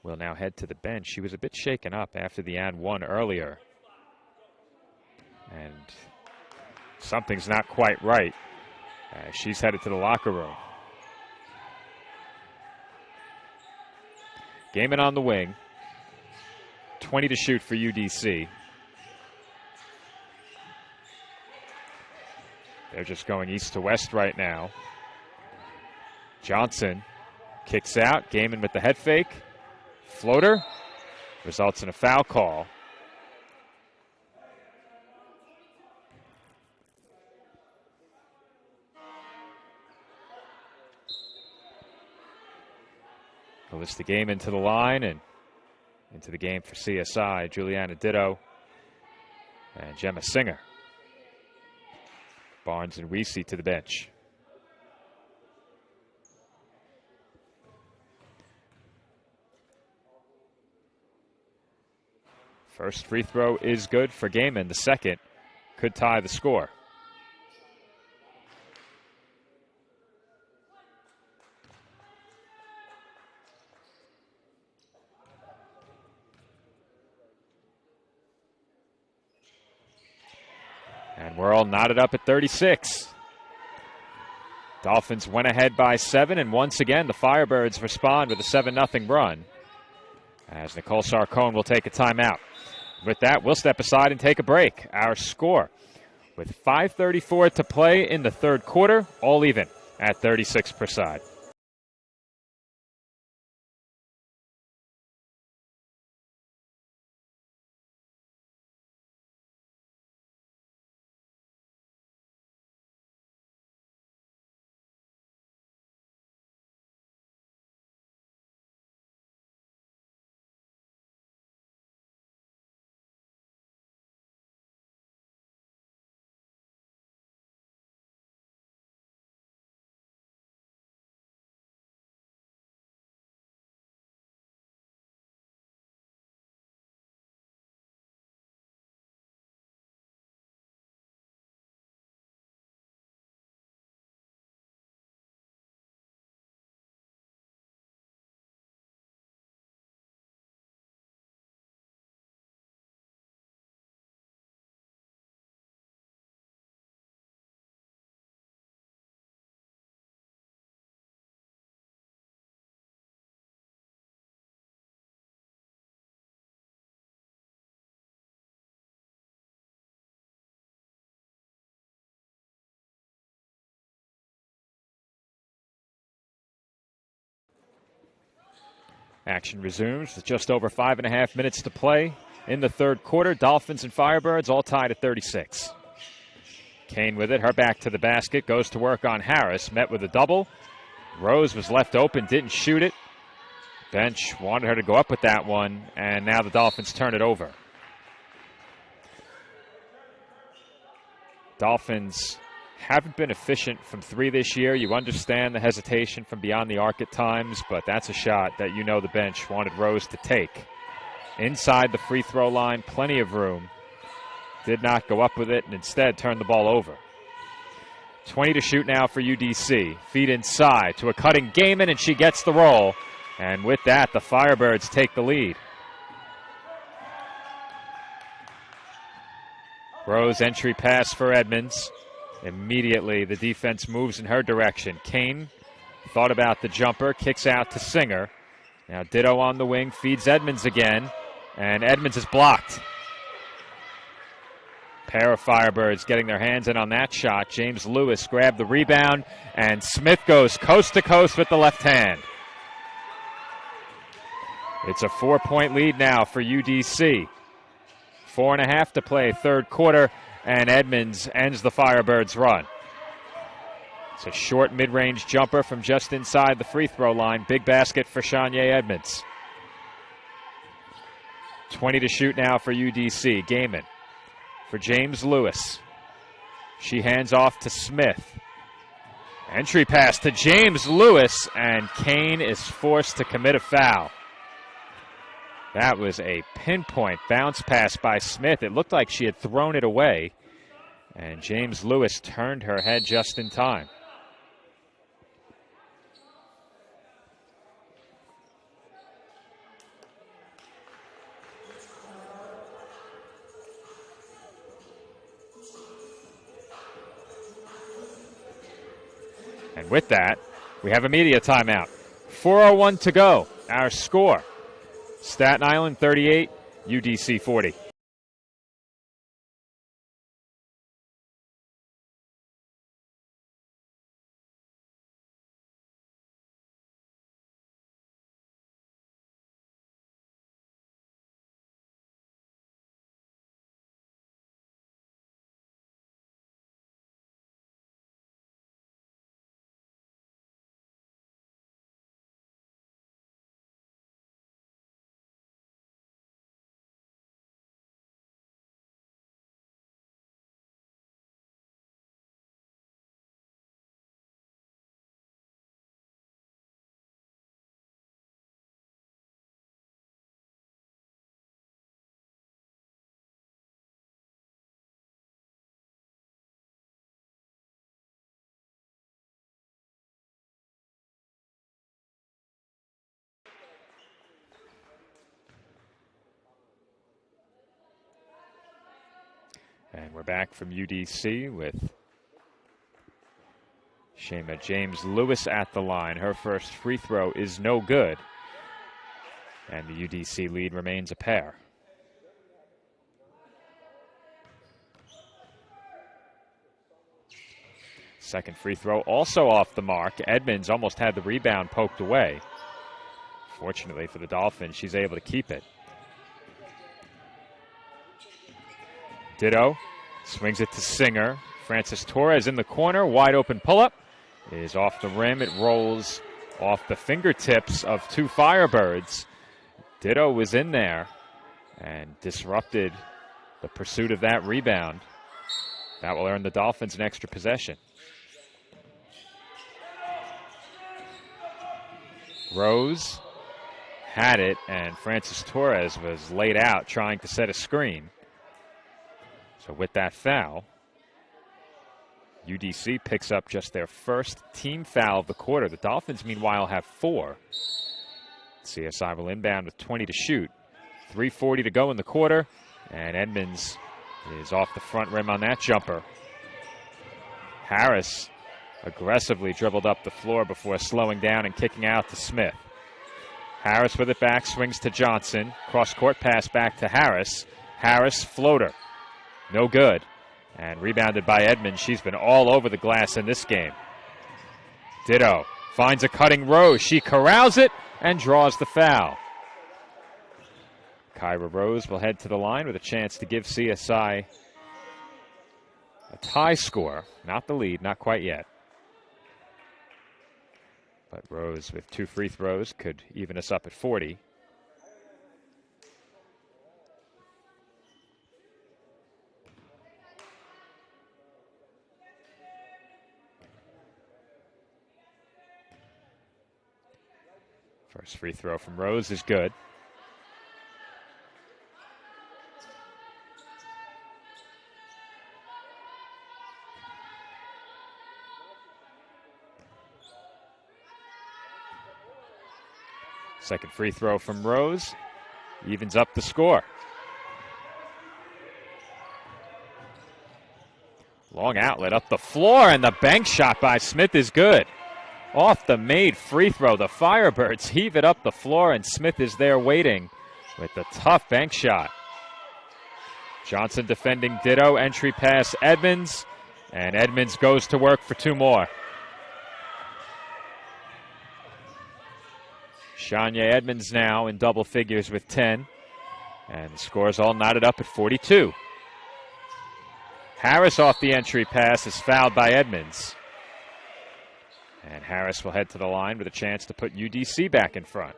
will now head to the bench. She was a bit shaken up after the and one earlier. And something's not quite right. She's headed to the locker room. Gaiman on the wing. 20 to shoot for UDC. They're just going east to west right now. Johnson kicks out. Gaiman with the head fake. Floater. Results in a foul call. Calista Gaiman to the line and into the game for CSI. Juliana Ditto and Gemma Singer. Barnes and Weesey to the bench. First free throw is good for Gaiman. The second could tie the score. And we're all knotted up at 36. Dolphins went ahead by 7, and once again the Firebirds respond with a 7-0 run as Nicole Sarcone will take a timeout. With that, we'll step aside and take a break. Our score, with 5:34 to play in the third quarter, all even at 36 per side. Action resumes with just over 5.5 minutes to play in the third quarter. Dolphins and Firebirds all tied at 36. Kane with it, her back to the basket, goes to work on Harris, met with a double. Rose was left open, didn't shoot it. Bench wanted her to go up with that one, and now the Dolphins turn it over. Dolphins haven't been efficient from three this year. You understand the hesitation from beyond the arc at times, but that's a shot that you know the bench wanted Rose to take. Inside the free throw line, plenty of room. Did not go up with it and instead turned the ball over. 20 to shoot now for UDC. Feed inside to a cutting Gaiman, and she gets the roll. And with that, the Firebirds take the lead. Rose entry pass for Edmonds. Immediately, the defense moves in her direction. Kane thought about the jumper, kicks out to Singer. Now Ditto on the wing, feeds Edmonds again, and Edmonds is blocked. Pair of Firebirds getting their hands in on that shot. James Lewis grabbed the rebound, and Smith goes coast to coast with the left hand. It's a 4-point lead now for UDC. 4.5 to play, third quarter, and Edmonds ends the Firebirds' run. It's a short mid-range jumper from just inside the free throw line. Big basket for Shanye Edmonds. 20 to shoot now for UDC. Gaiman for James Lewis. She hands off to Smith. Entry pass to James Lewis, and Kane is forced to commit a foul. That was a pinpoint bounce pass by Smith. It looked like she had thrown it away, and James Lewis turned her head just in time. And with that, we have a media timeout. 4:01 to go. Our score, Staten Island 38, UDC 40. And we're back from UDC with Shayma James Lewis at the line. Her first free throw is no good, and the UDC lead remains a pair. Second free throw also off the mark. Edmonds almost had the rebound poked away. Fortunately for the Dolphins, she's able to keep it. Ditto swings it to Singer. Francis Torres in the corner. Wide open pull-up is off the rim. It rolls off the fingertips of two Firebirds. Ditto was in there and disrupted the pursuit of that rebound. That will earn the Dolphins an extra possession. Rose had it, and Francis Torres was laid out trying to set a screen. So with that foul, UDC picks up just their first team foul of the quarter. The Dolphins, meanwhile, have 4. CSI will inbound with 20 to shoot. 3:40 to go in the quarter, and Edmonds is off the front rim on that jumper. Harris aggressively dribbled up the floor before slowing down and kicking out to Smith. Harris with it back, swings to Johnson. Cross-court pass back to Harris. Harris, floater. No good. And rebounded by Edmonds. She's been all over the glass in this game. Ditto finds a cutting Rose. She corrals it, and draws the foul. Kyra Rose will head to the line with a chance to give CSI a tie score. Not the lead, not quite yet. But Rose with 2 free throws could even us up at 40. First free throw from Rose is good. Second free throw from Rose evens up the score. Long outlet up the floor, and the bank shot by Smith is good. Off the made free throw, the Firebirds heave it up the floor, and Smith is there waiting with the tough bank shot. Johnson defending ditto, entry pass Edmonds, and Edmonds goes to work for 2 more. Shania Edmonds now in double figures with 10, and the score's all knotted up at 42. Harris off the entry pass is fouled by Edmonds. And Harris will head to the line with a chance to put UDC back in front.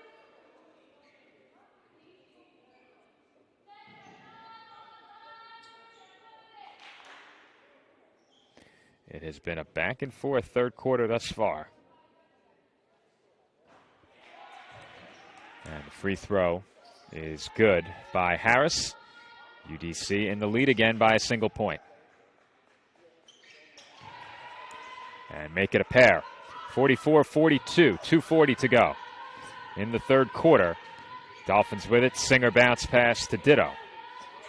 It has been a back and forth third quarter thus far. And the free throw is good by Harris. UDC in the lead again by a single point. And make it a pair. 44-42, 2:40 to go. In the third quarter, Dolphins with it. Singer bounce pass to Ditto.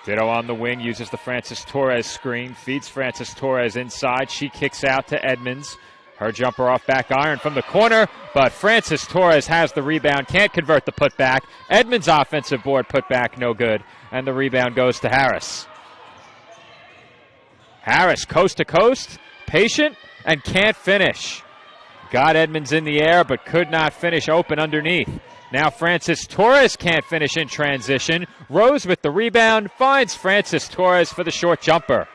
Ditto on the wing, uses the Francis Torres screen, feeds Francis Torres inside. She kicks out to Edmonds. Her jumper off back iron from the corner, but Francis Torres has the rebound, can't convert the putback. Edmonds' offensive board putback, no good, and the rebound goes to Harris. Harris coast to coast, patient, and can't finish. Got Edmonds in the air, but could not finish open underneath. Now Francis Torres can't finish in transition. Rose with the rebound, finds Francis Torres for the short jumper.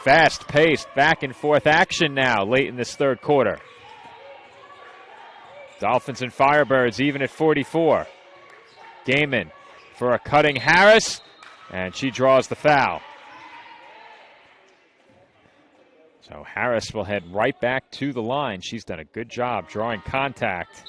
Fast-paced, back-and-forth action now late in this third quarter. Dolphins and Firebirds even at 44. Gaiman for a cutting Harris, and she draws the foul. So Harris will head right back to the line. She's done a good job drawing contact.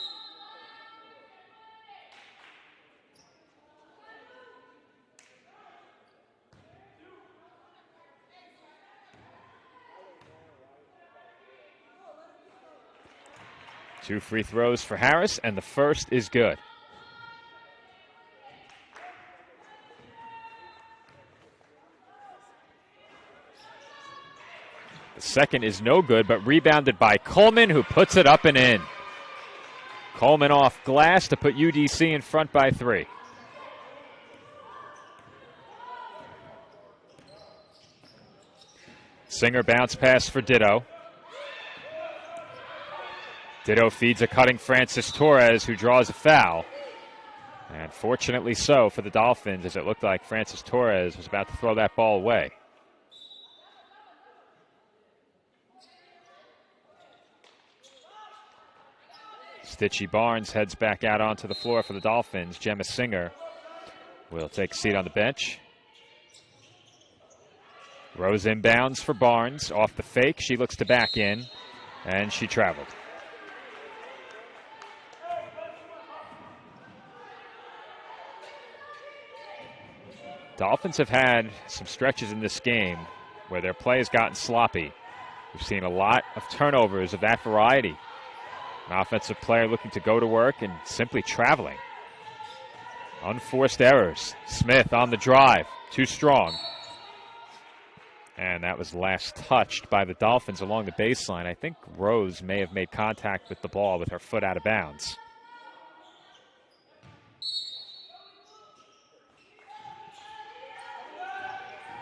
Two free throws for Harris, and the first is good. The second is no good, but rebounded by Coleman, who puts it up and in. Coleman off glass to put UDC in front by 3. Singer bounce pass for Ditto. Ditto feeds a cutting Francis Torres, who draws a foul. And fortunately so for the Dolphins, as it looked like Francis Torres was about to throw that ball away. Stitchy Barnes heads back out onto the floor for the Dolphins. Gemma Singer will take a seat on the bench. Rose inbounds for Barnes. Off the fake, she looks to back in, and she traveled. Dolphins have had some stretches in this game where their play has gotten sloppy. We've seen a lot of turnovers of that variety. An offensive player looking to go to work and simply traveling. Unforced errors. Smith on the drive, too strong. And that was last touched by the Dolphins along the baseline. I think Rose may have made contact with the ball with her foot out of bounds.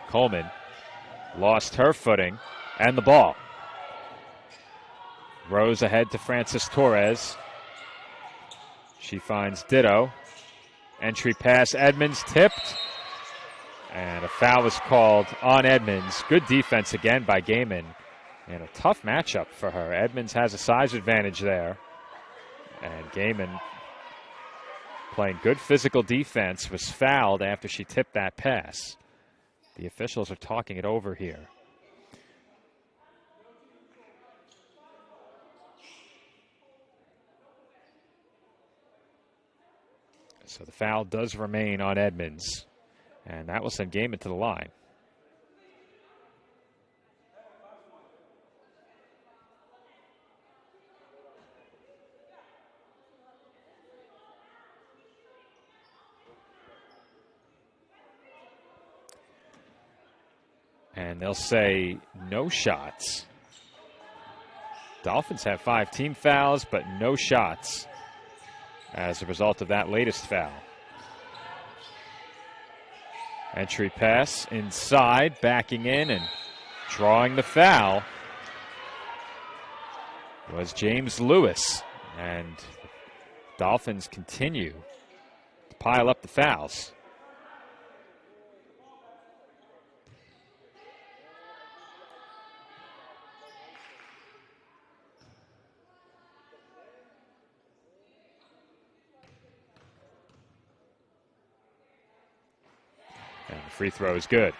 Coleman lost her footing and the ball. Rose ahead to Francis Torres. She finds Ditto. Entry pass, Edmonds tipped. And a foul was called on Edmonds. Good defense again by Gaiman. And a tough matchup for her. Edmonds has a size advantage there. And Gaiman, playing good physical defense, was fouled after she tipped that pass. The officials are talking it over here. So the foul does remain on Edmonds. And that will send Gaiman to the line. And they'll say no shots. Dolphins have 5 team fouls, but no shots as a result of that latest foul. Entry pass inside, backing in and drawing the foul was James Lewis. And Dolphins continue to pile up the fouls. And the free throw is good.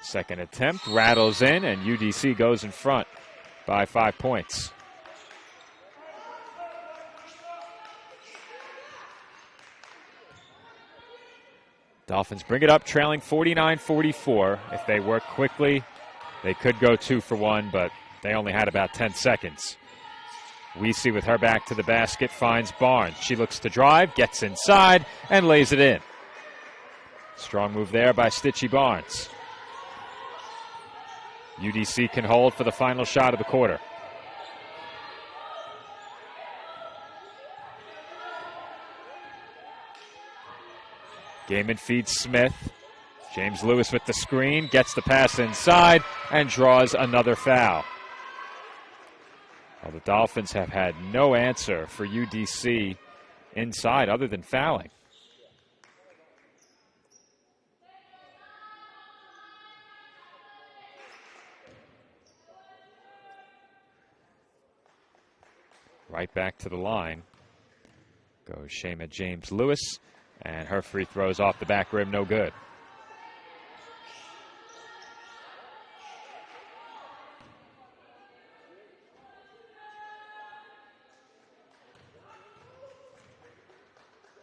Second attempt rattles in, and UDC goes in front by 5 points. Dolphins bring it up, trailing 49-44. If they work quickly, they could go 2 for 1, but they only had about 10 seconds. Weesey with her back to the basket finds Barnes. She looks to drive, gets inside, and lays it in. Strong move there by Stitchy Barnes. UDC can hold for the final shot of the quarter. Gaiman feeds Smith. James Lewis with the screen, gets the pass inside, and draws another foul. Well, the Dolphins have had no answer for UDC inside other than fouling. Right back to the line goes Shayma James Lewis, and her free throws off the back rim, no good.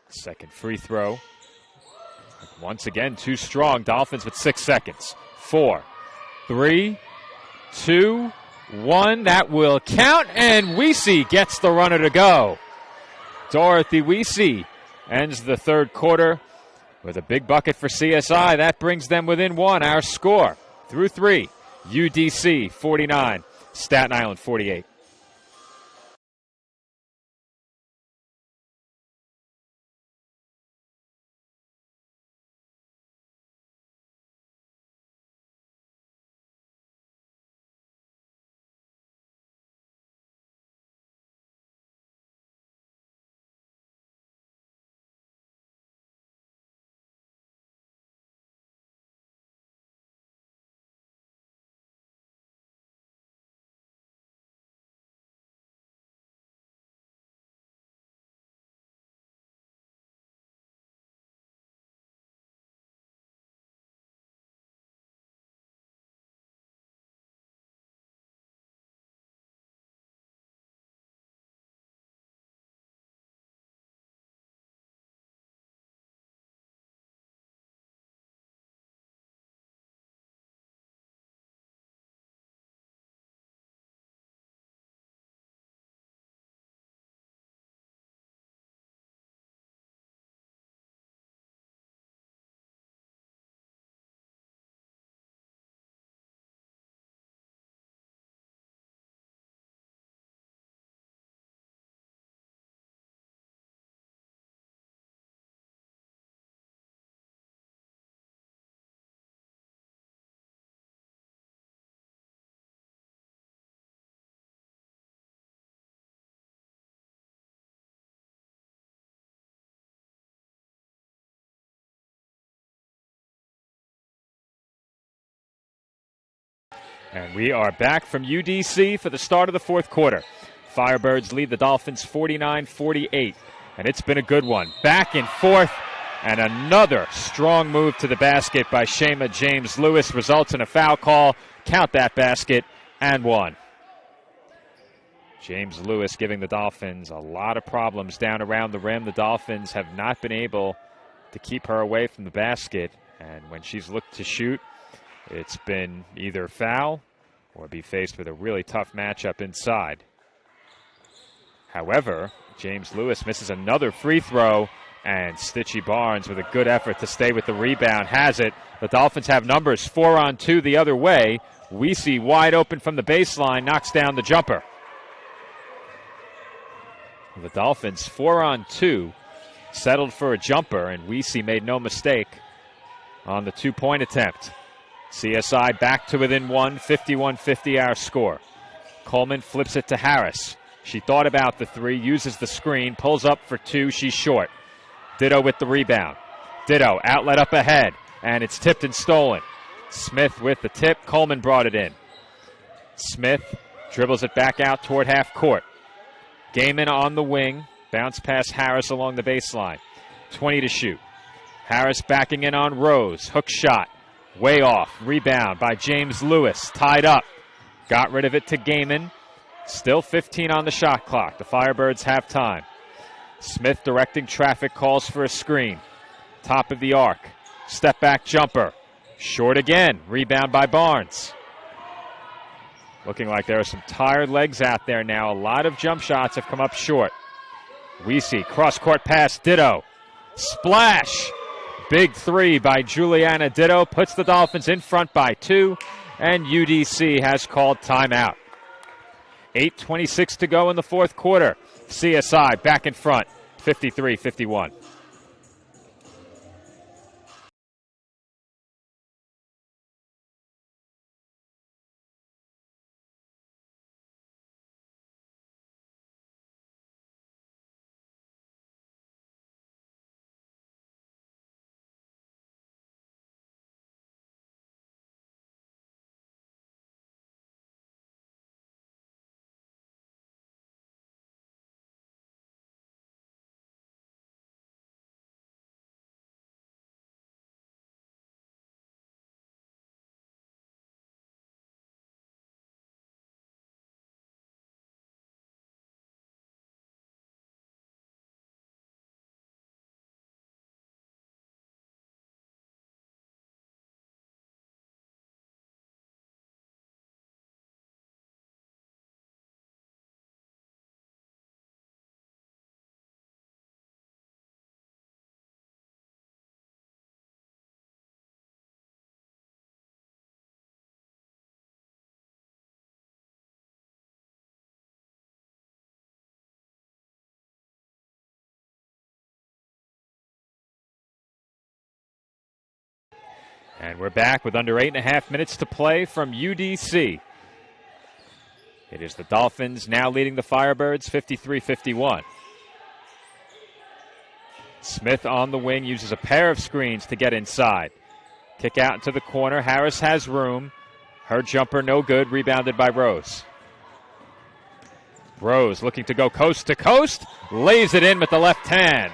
Second free throw. Once again, too strong. Dolphins with 6 seconds. 4, 3, 2, 1. That will count, and Weesey gets the runner to go. Dorothy Weesey ends the third quarter with a big bucket for CSI. That brings them within 1. Our score through 3, UDC 49, Staten Island 48. And we are back from UDC for the start of the fourth quarter. Firebirds lead the Dolphins 49-48, and it's been a good one. Back and forth, and another strong move to the basket by Shema James Lewis results in a foul call. Count that basket and one. James Lewis giving the Dolphins a lot of problems down around the rim. The Dolphins have not been able to keep her away from the basket, and when she's looked to shoot, it's been either foul or be faced with a really tough matchup inside. However, James Lewis misses another free throw, and Stitchy Barnes with a good effort to stay with the rebound has it. The Dolphins have numbers 4-on-2 the other way. Weesey wide open from the baseline, knocks down the jumper. The Dolphins 4-on-2 settled for a jumper, and Weesey made no mistake on the two-point attempt. CSI back to within one, 51-50 our score. Coleman flips it to Harris. She thought about the three, uses the screen, pulls up for two, she's short. Ditto with the rebound. Ditto, outlet up ahead, and it's tipped and stolen. Smith with the tip, Coleman brought it in. Smith dribbles it back out toward half court. Gaiman on the wing, bounce past Harris along the baseline. 20 to shoot. Harris backing in on Rose, hook shot. Way off. Rebound by James Lewis. Tied up. Got rid of it to Gaiman. Still 15 on the shot clock. The Firebirds have time. Smith directing traffic, calls for a screen. Top of the arc. Step back jumper. Short again. Rebound by Barnes. Looking like there are some tired legs out there now. A lot of jump shots have come up short. Weesey, cross-court pass. Ditto. Splash. Big three by Juliana Ditto puts the Dolphins in front by 2, and UDC has called timeout. 8:26 to go in the fourth quarter. CSI back in front, 53-51. And we're back with under 8.5 minutes to play from UDC. It is the Dolphins now leading the Firebirds 53-51. Smith on the wing uses a pair of screens to get inside. Kick out into the corner. Harris has room. Her jumper no good. Rebounded by Rose. Rose looking to go coast to coast. Lays it in with the left hand.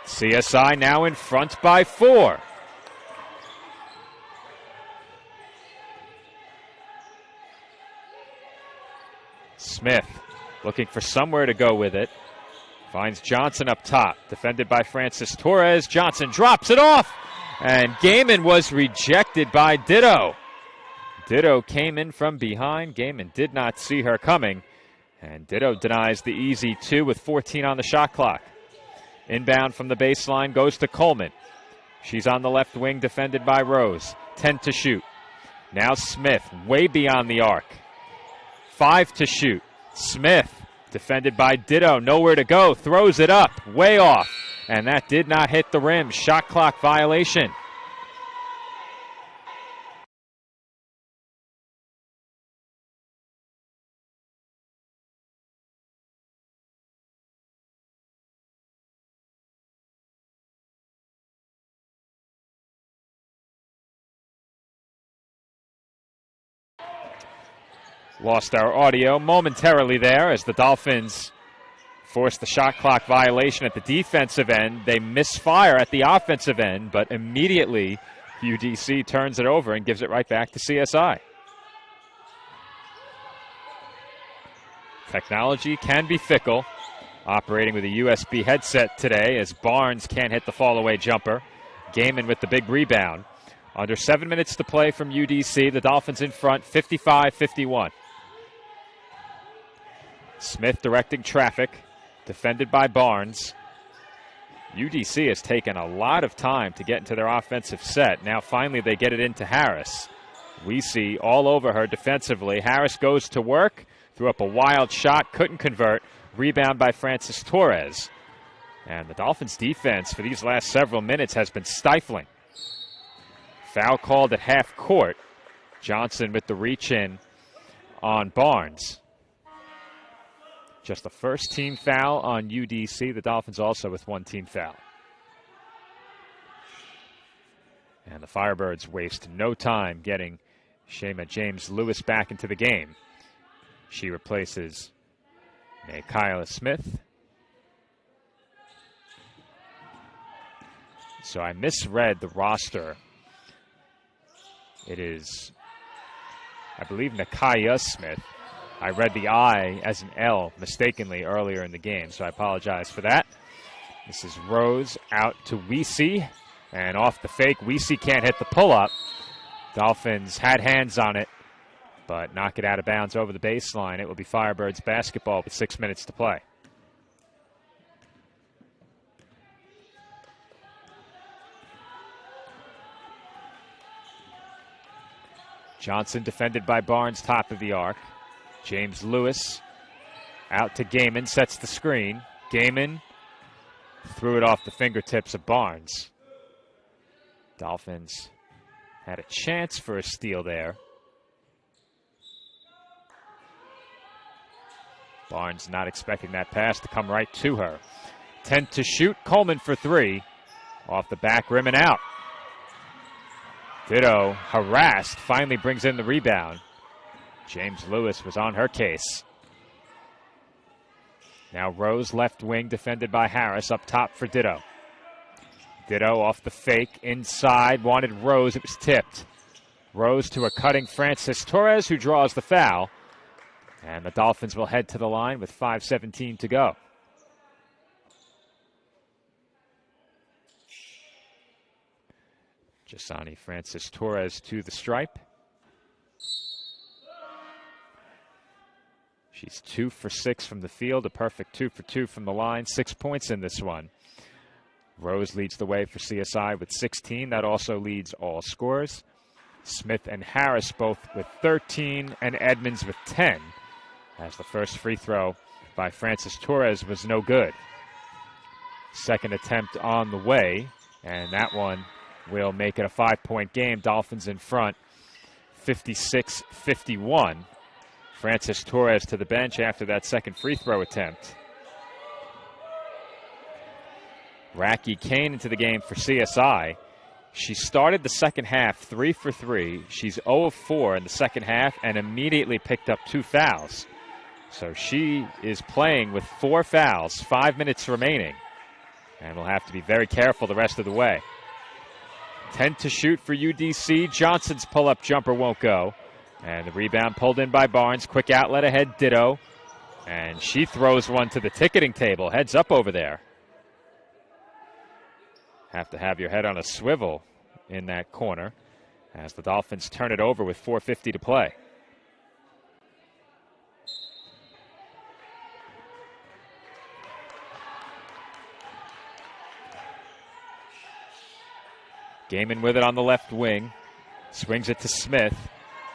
CSI now in front by 4. Smith looking for somewhere to go with it. Finds Johnson up top. Defended by Francis Torres. Johnson drops it off. And Gaiman was rejected by Ditto. Ditto came in from behind. Gaiman did not see her coming. And Ditto denies the easy 2 with 14 on the shot clock. Inbound from the baseline goes to Coleman. She's on the left wing, defended by Rose. 10 to shoot. Now Smith, way beyond the arc. 5 to shoot. Smith, defended by Ditto, nowhere to go, throws it up, way off, and that did not hit the rim. Shot clock violation. Lost our audio momentarily there as the Dolphins forced the shot clock violation at the defensive end. They misfire at the offensive end, but immediately UDC turns it over and gives it right back to CSI. Technology can be fickle. Operating with a USB headset today as Barnes can't hit the fall-away jumper. Gaiman with the big rebound. Under 7 minutes to play from UDC. The Dolphins in front, 55-51. Smith directing traffic, defended by Barnes. UDC has taken a lot of time to get into their offensive set. Now finally they get it into Harris. We see all over her defensively. Harris goes to work, threw up a wild shot, couldn't convert. Rebound by Francis Torres. And the Dolphins' defense for these last several minutes has been stifling. Foul called at half court. Johnson with the reach in on Barnes. Just the first team foul on UDC. The Dolphins also with one team foul. And the Firebirds waste no time getting Shayma James Lewis back into the game. She replaces Kyla Smith. So I misread the roster. It is, I believe, Nakaya Smith. I read the I as an L mistakenly earlier in the game, so I apologize for that. This is Rose out to Weesey, and off the fake, Weesey can't hit the pull-up. Dolphins had hands on it, but knock it out of bounds over the baseline. It will be Firebirds basketball with 6 minutes to play. Johnson defended by Barnes, top of the arc. James Lewis out to Gaiman, sets the screen. Gaiman threw it off the fingertips of Barnes. Dolphins had a chance for a steal there. Barnes not expecting that pass to come right to her. 10 to shoot. Coleman for three. Off the back rim and out. Ditto, harassed, finally brings in the rebound. James Lewis was on her case. Now Rose left wing, defended by Harris, up top for Ditto. Ditto off the fake, inside, wanted Rose, it was tipped. Rose to a cutting Francis Torres, who draws the foul. And the Dolphins will head to the line with 5:17 to go. Jasani Francis Torres to the stripe. She's 2 for 6 from the field, a perfect 2 for 2 from the line. 6 points in this one. Rose leads the way for CSI with 16. That also leads all scorers. Smith and Harris both with 13, and Edmonds with 10. As the first free throw by Francis Torres was no good. Second attempt on the way, and that one will make it a 5-point game. Dolphins in front, 56-51. Francis Torres to the bench after that second free throw attempt. Raki Kane into the game for CSI. She started the second half 3 for 3. She's 0 of 4 in the second half and immediately picked up 2 fouls. So she is playing with 4 fouls, 5 minutes remaining. And will have to be very careful the rest of the way. 10 to shoot for UDC. Johnson's pull-up jumper won't go. And the rebound pulled in by Barnes. Quick outlet ahead, Ditto. And she throws one to the ticketing table. Heads up over there. Have to have your head on a swivel in that corner as the Dolphins turn it over with 4:50 to play. Gaiman with it on the left wing. Swings it to Smith.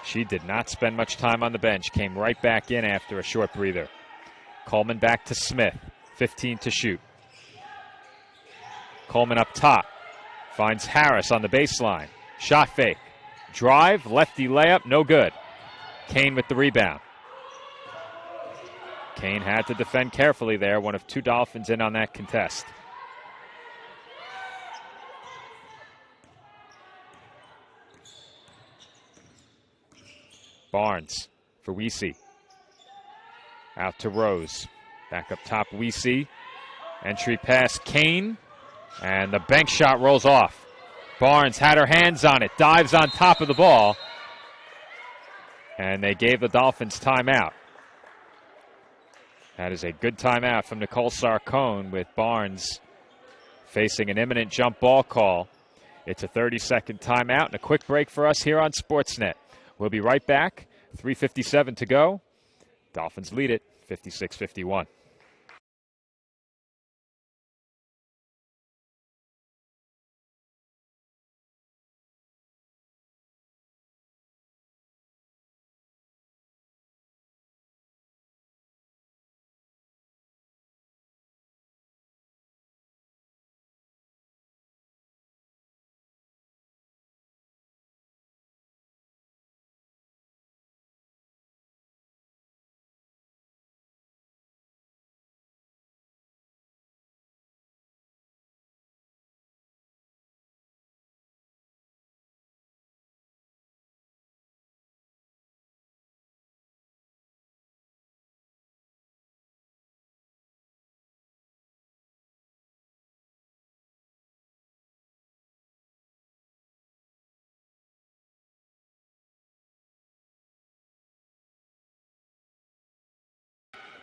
She did not spend much time on the bench. Came right back in after a short breather. Coleman back to Smith. 15 to shoot. Coleman up top. Finds Harris on the baseline. Shot fake. Drive. Lefty layup. No good. Kane with the rebound. Kane had to defend carefully there. One of 2 Dolphins in on that contest. Barnes for Weesey. Out to Rose. Back up top, Weesey. Entry pass, Kane. And the bank shot rolls off. Barnes had her hands on it, dives on top of the ball. And they gave the Dolphins timeout. That is a good timeout from Nicole Sarcone, with Barnes facing an imminent jump ball call. It's a 30-second timeout and a quick break for us here on Sportsnet. We'll be right back. 3:57 to go. Dolphins lead it 56-51.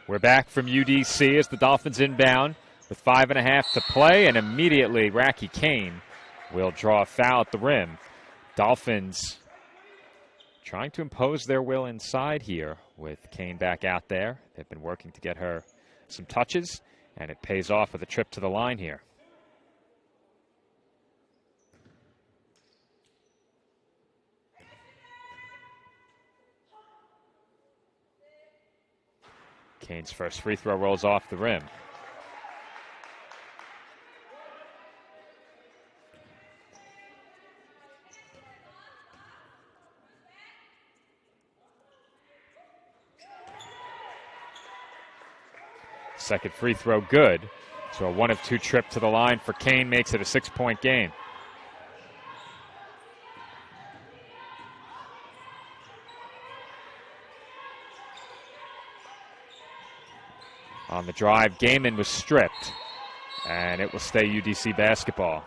We're back from UDC as the Dolphins inbound with 5.5 to play, and immediately Racky Kane will draw a foul at the rim. Dolphins trying to impose their will inside here with Kane back out there. They've been working to get her some touches, and it pays off with a trip to the line here. Kane's first free throw rolls off the rim. Second free throw good. So a 1 of 2 trip to the line for Kane makes it a 6-point game. On the drive, Gaiman was stripped, and it will stay UDC basketball.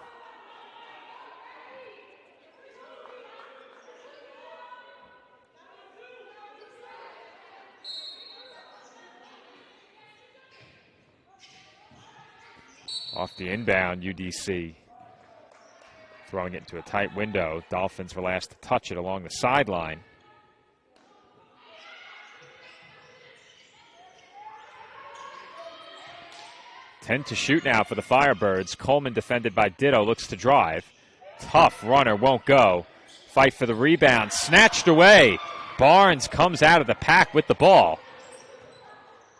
Off the inbound, UDC throwing it into a tight window. Dolphins were last to touch it along the sideline. Ten to shoot now for the Firebirds. Coleman, defended by Ditto, looks to drive. Tough runner, won't go. Fight for the rebound, snatched away. Barnes comes out of the pack with the ball.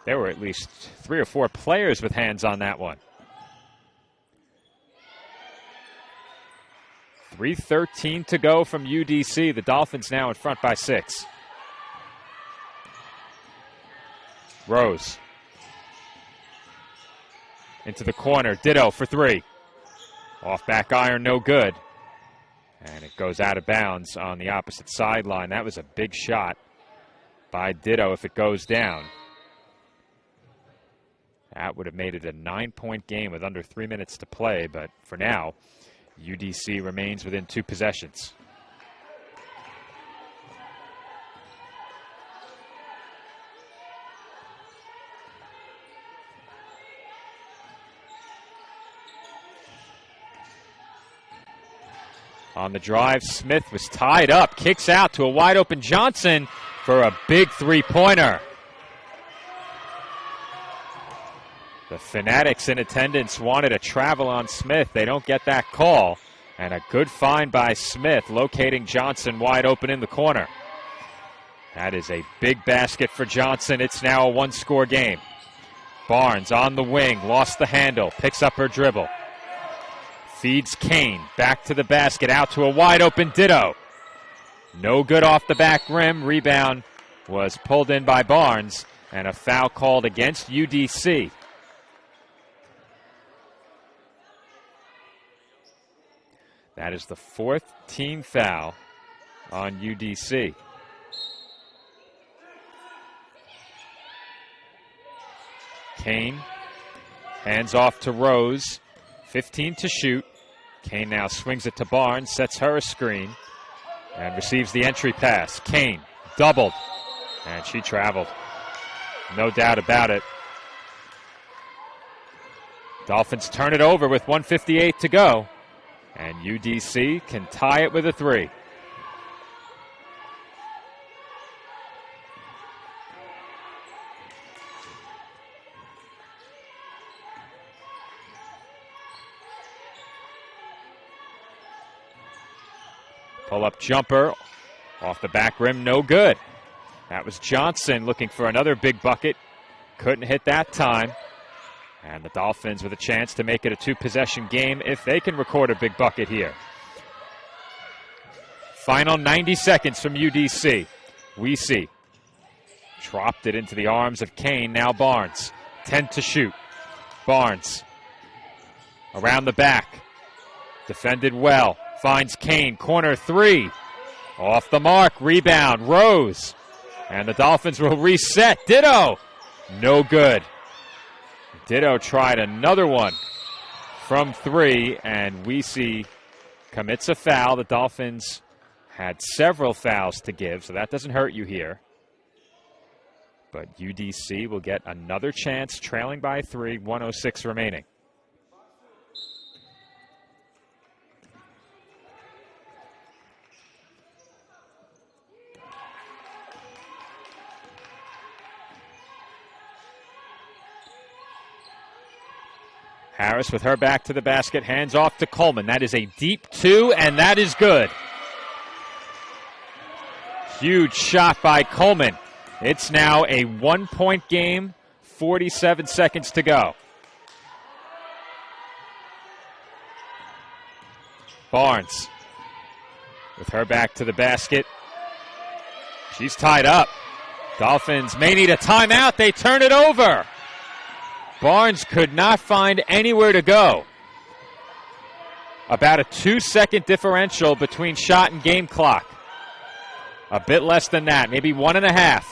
There were at least 3 or 4 players with hands on that one. 3:13 to go from UDC. The Dolphins now in front by 6. Rose. Into the corner, Ditto for 3. Off back iron, no good. And it goes out of bounds on the opposite sideline. That was a big shot by Ditto if it goes down. That would have made it a 9-point game with under 3 minutes to play, but for now, UDC remains within 2 possessions. On the drive, Smith was tied up, kicks out to a wide-open Johnson for a big three-pointer. The Fanatics in attendance wanted a travel on Smith. They don't get that call. And a good find by Smith, locating Johnson wide open in the corner. That is a big basket for Johnson. It's now a 1-score game. Barnes on the wing, lost the handle, picks up her dribble. Feeds Kane, back to the basket, out to a wide-open Ditto. No good off the back rim. Rebound was pulled in by Barnes, and a foul called against UDC. That is the 4th team foul on UDC. Kane hands off to Rose. 15 to shoot. Kane now swings it to Barnes, sets her a screen, and receives the entry pass. Kane doubled, and she traveled. No doubt about it. Dolphins turn it over with 1:58 to go, and UDC can tie it with a three. Pull-up jumper off the back rim, no good. That was Johnson looking for another big bucket. Couldn't hit that time. And the Dolphins with a chance to make it a two-possession game if they can record a big bucket here. Final 90 seconds from UDC. Weesey dropped it into the arms of Kane, now Barnes. 10 to shoot. Barnes around the back. Defended well. Finds Kane, corner three. Off the mark, rebound, Rose. And the Dolphins will reset. Ditto, no good. Ditto tried another one from three, and Weesey commits a foul. The Dolphins had several fouls to give, so that doesn't hurt you here. But UDC will get another chance, trailing by three, 1:06 remaining. Harris with her back to the basket, hands off to Coleman. That is a deep two, and that is good. Huge shot by Coleman. It's now a 1-point game, 47 seconds to go. Barnes with her back to the basket. She's tied up. Dolphins may need a timeout. They turn it over. Barnes could not find anywhere to go. About a 2-second differential between shot and game clock. A bit less than that, maybe 1.5.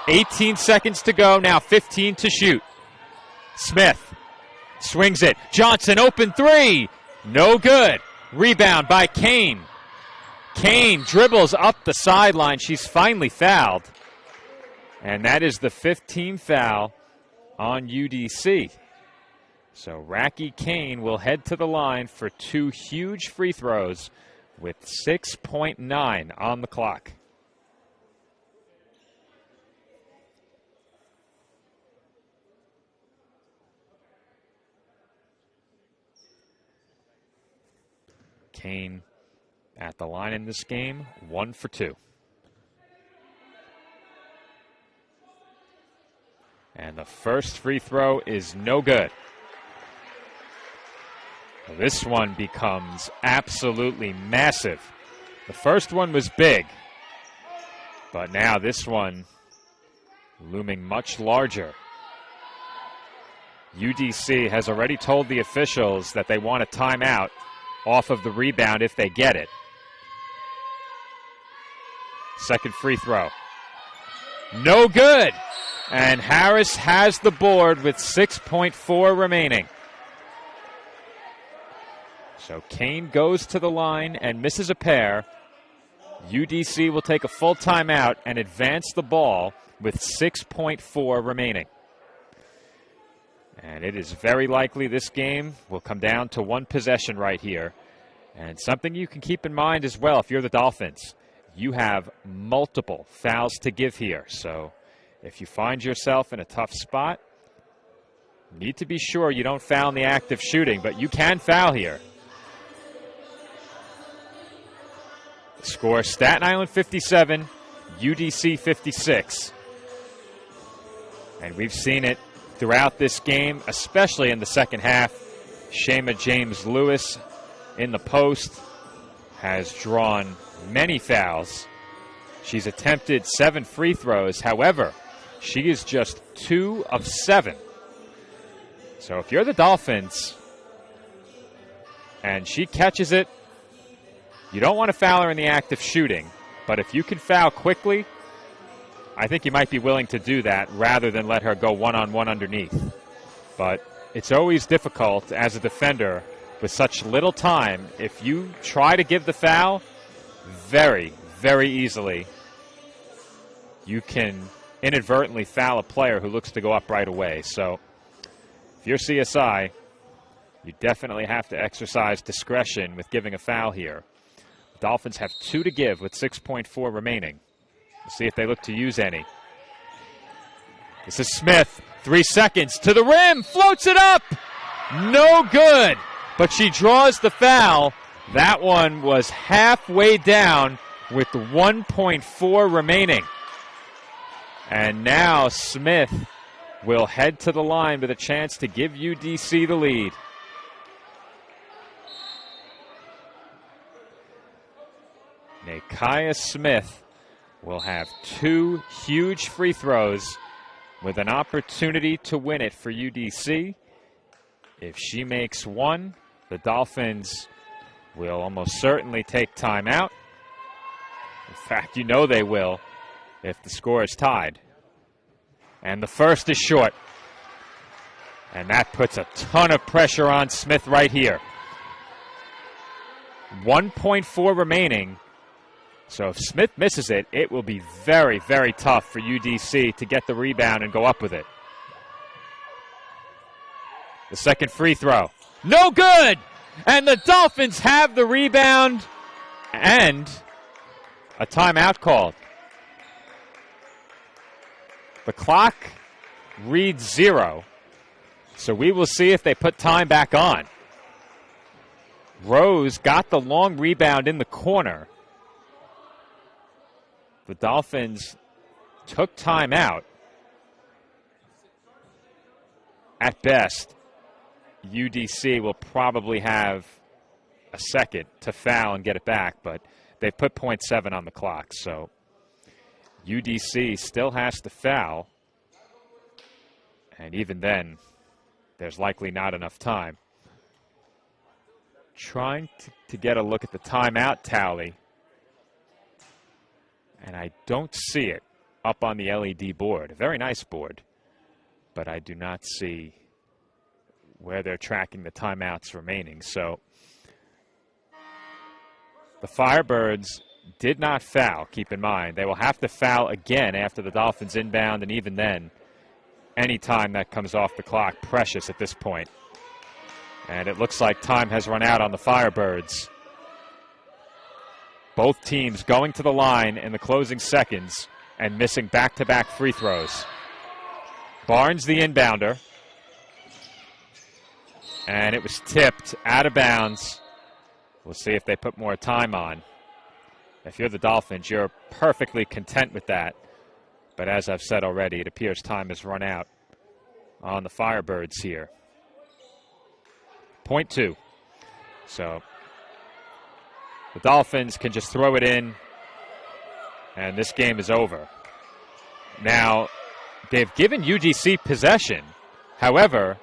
18 seconds to go, now 15 to shoot. Smith swings it. Johnson, open three. No good. Rebound by Kane. Kane dribbles up the sideline. She's finally fouled. And that is the 15th foul on UDC. So Racky Kane will head to the line for two huge free throws with 6.9 on the clock. Kane at the line in this game, 1 for 2. And the first free throw is no good. This one becomes absolutely massive. The first one was big, but now this one looming much larger. UDC has already told the officials that they want a timeout off of the rebound if they get it. Second free throw. No good. And Harris has the board with 6.4 remaining. So Kane goes to the line and misses a pair. UDC will take a full timeout and advance the ball with 6.4 remaining. And it is very likely this game will come down to one possession right here. And something you can keep in mind as well if you're the Dolphins. You have multiple fouls to give here. So if you find yourself in a tough spot, you need to be sure you don't foul in the act of shooting, but you can foul here. The score, Staten Island 57, UDC 56. And we've seen it throughout this game, especially in the second half. Shema James-Lewis in the post has drawn many fouls. She's attempted 7 free throws. However, she is just 2 of 7. So if you're the Dolphins and she catches it, you don't want to foul her in the act of shooting. But if you can foul quickly, I think you might be willing to do that rather than let her go one-on-one underneath. But it's always difficult as a defender with such little time. If you try to give the foul, very, very easily, you can inadvertently foul a player who looks to go up right away. So if you're CSI, you definitely have to exercise discretion with giving a foul here. The Dolphins have 2 to give with 6.4 remaining. We'll see if they look to use any. This is Smith. 3 seconds to the rim. Floats it up. No good. But she draws the foul. That one was halfway down with 1.4 remaining. And now Smith will head to the line with a chance to give UDC the lead. Nakia Smith will have 2 huge free throws with an opportunity to win it for UDC. If she makes one, the Dolphins will almost certainly take timeout. In fact, you know they will if the score is tied. And the first is short. And that puts a ton of pressure on Smith right here. 1.4 remaining. So if Smith misses it, it will be very, very tough for UDC to get the rebound and go up with it. The second free throw. No good! And the Dolphins have the rebound and a timeout called. The clock reads 0. So we will see if they put time back on. Rose got the long rebound in the corner. The Dolphins took time out. At best, UDC will probably have a second to foul and get it back, but they put .7 on the clock, so UDC still has to foul, and even then, there's likely not enough time. Trying to get a look at the timeout tally, and I don't see it up on the LED board. A very nice board, but I do not see where they're tracking the timeouts remaining. So the Firebirds did not foul, keep in mind. They will have to foul again after the Dolphins inbound, and even then, any time that comes off the clock, precious at this point. And it looks like time has run out on the Firebirds. Both teams going to the line in the closing seconds and missing back-to-back free throws. Barnes, the inbounder. And it was tipped out of bounds. We'll see if they put more time on. If you're the Dolphins, you're perfectly content with that. But as I've said already, it appears time has run out on the Firebirds here. .2. So the Dolphins can just throw it in, and this game is over. Now, they've given UDC possession. However,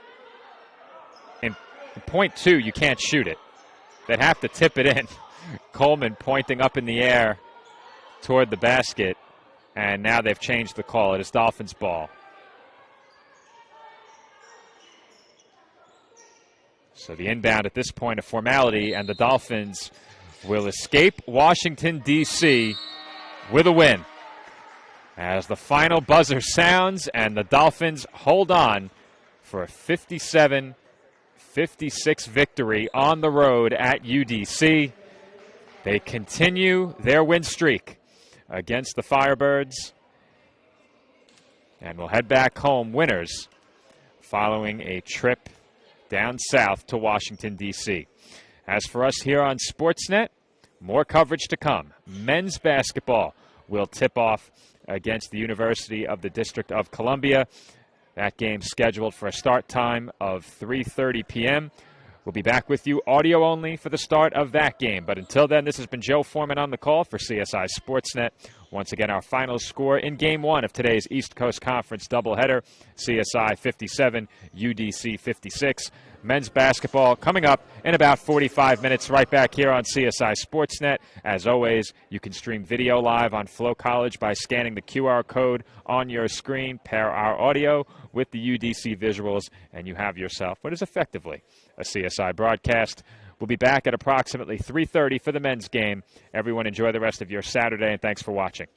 in .2, you can't shoot it. They'd have to tip it in. Coleman pointing up in the air toward the basket, and now they've changed the call. It is Dolphins ball. So the inbound at this point, a formality, and the Dolphins will escape Washington, D.C. with a win. As the final buzzer sounds and the Dolphins hold on for a 57-56 victory on the road at UDC. They continue their win streak against the Firebirds and will head back home winners following a trip down south to Washington, D.C. As for us here on Sportsnet, more coverage to come. Men's basketball will tip off against the University of the District of Columbia. That game scheduled for a start time of 3:30 p.m. We'll be back with you audio only for the start of that game. But until then, this has been Joe Foreman on the call for CSI Sportsnet. Once again, our final score in Game 1 of today's East Coast Conference doubleheader, CSI 57, UDC 56. Men's basketball coming up in about 45 minutes right back here on CSI Sportsnet. As always, you can stream video live on Flow College by scanning the QR code on your screen, pair our audio with the UDC visuals, and you have yourself what is effectively a CSI broadcast. We'll be back at approximately 3:30 for the men's game. Everyone enjoy the rest of your Saturday, and thanks for watching.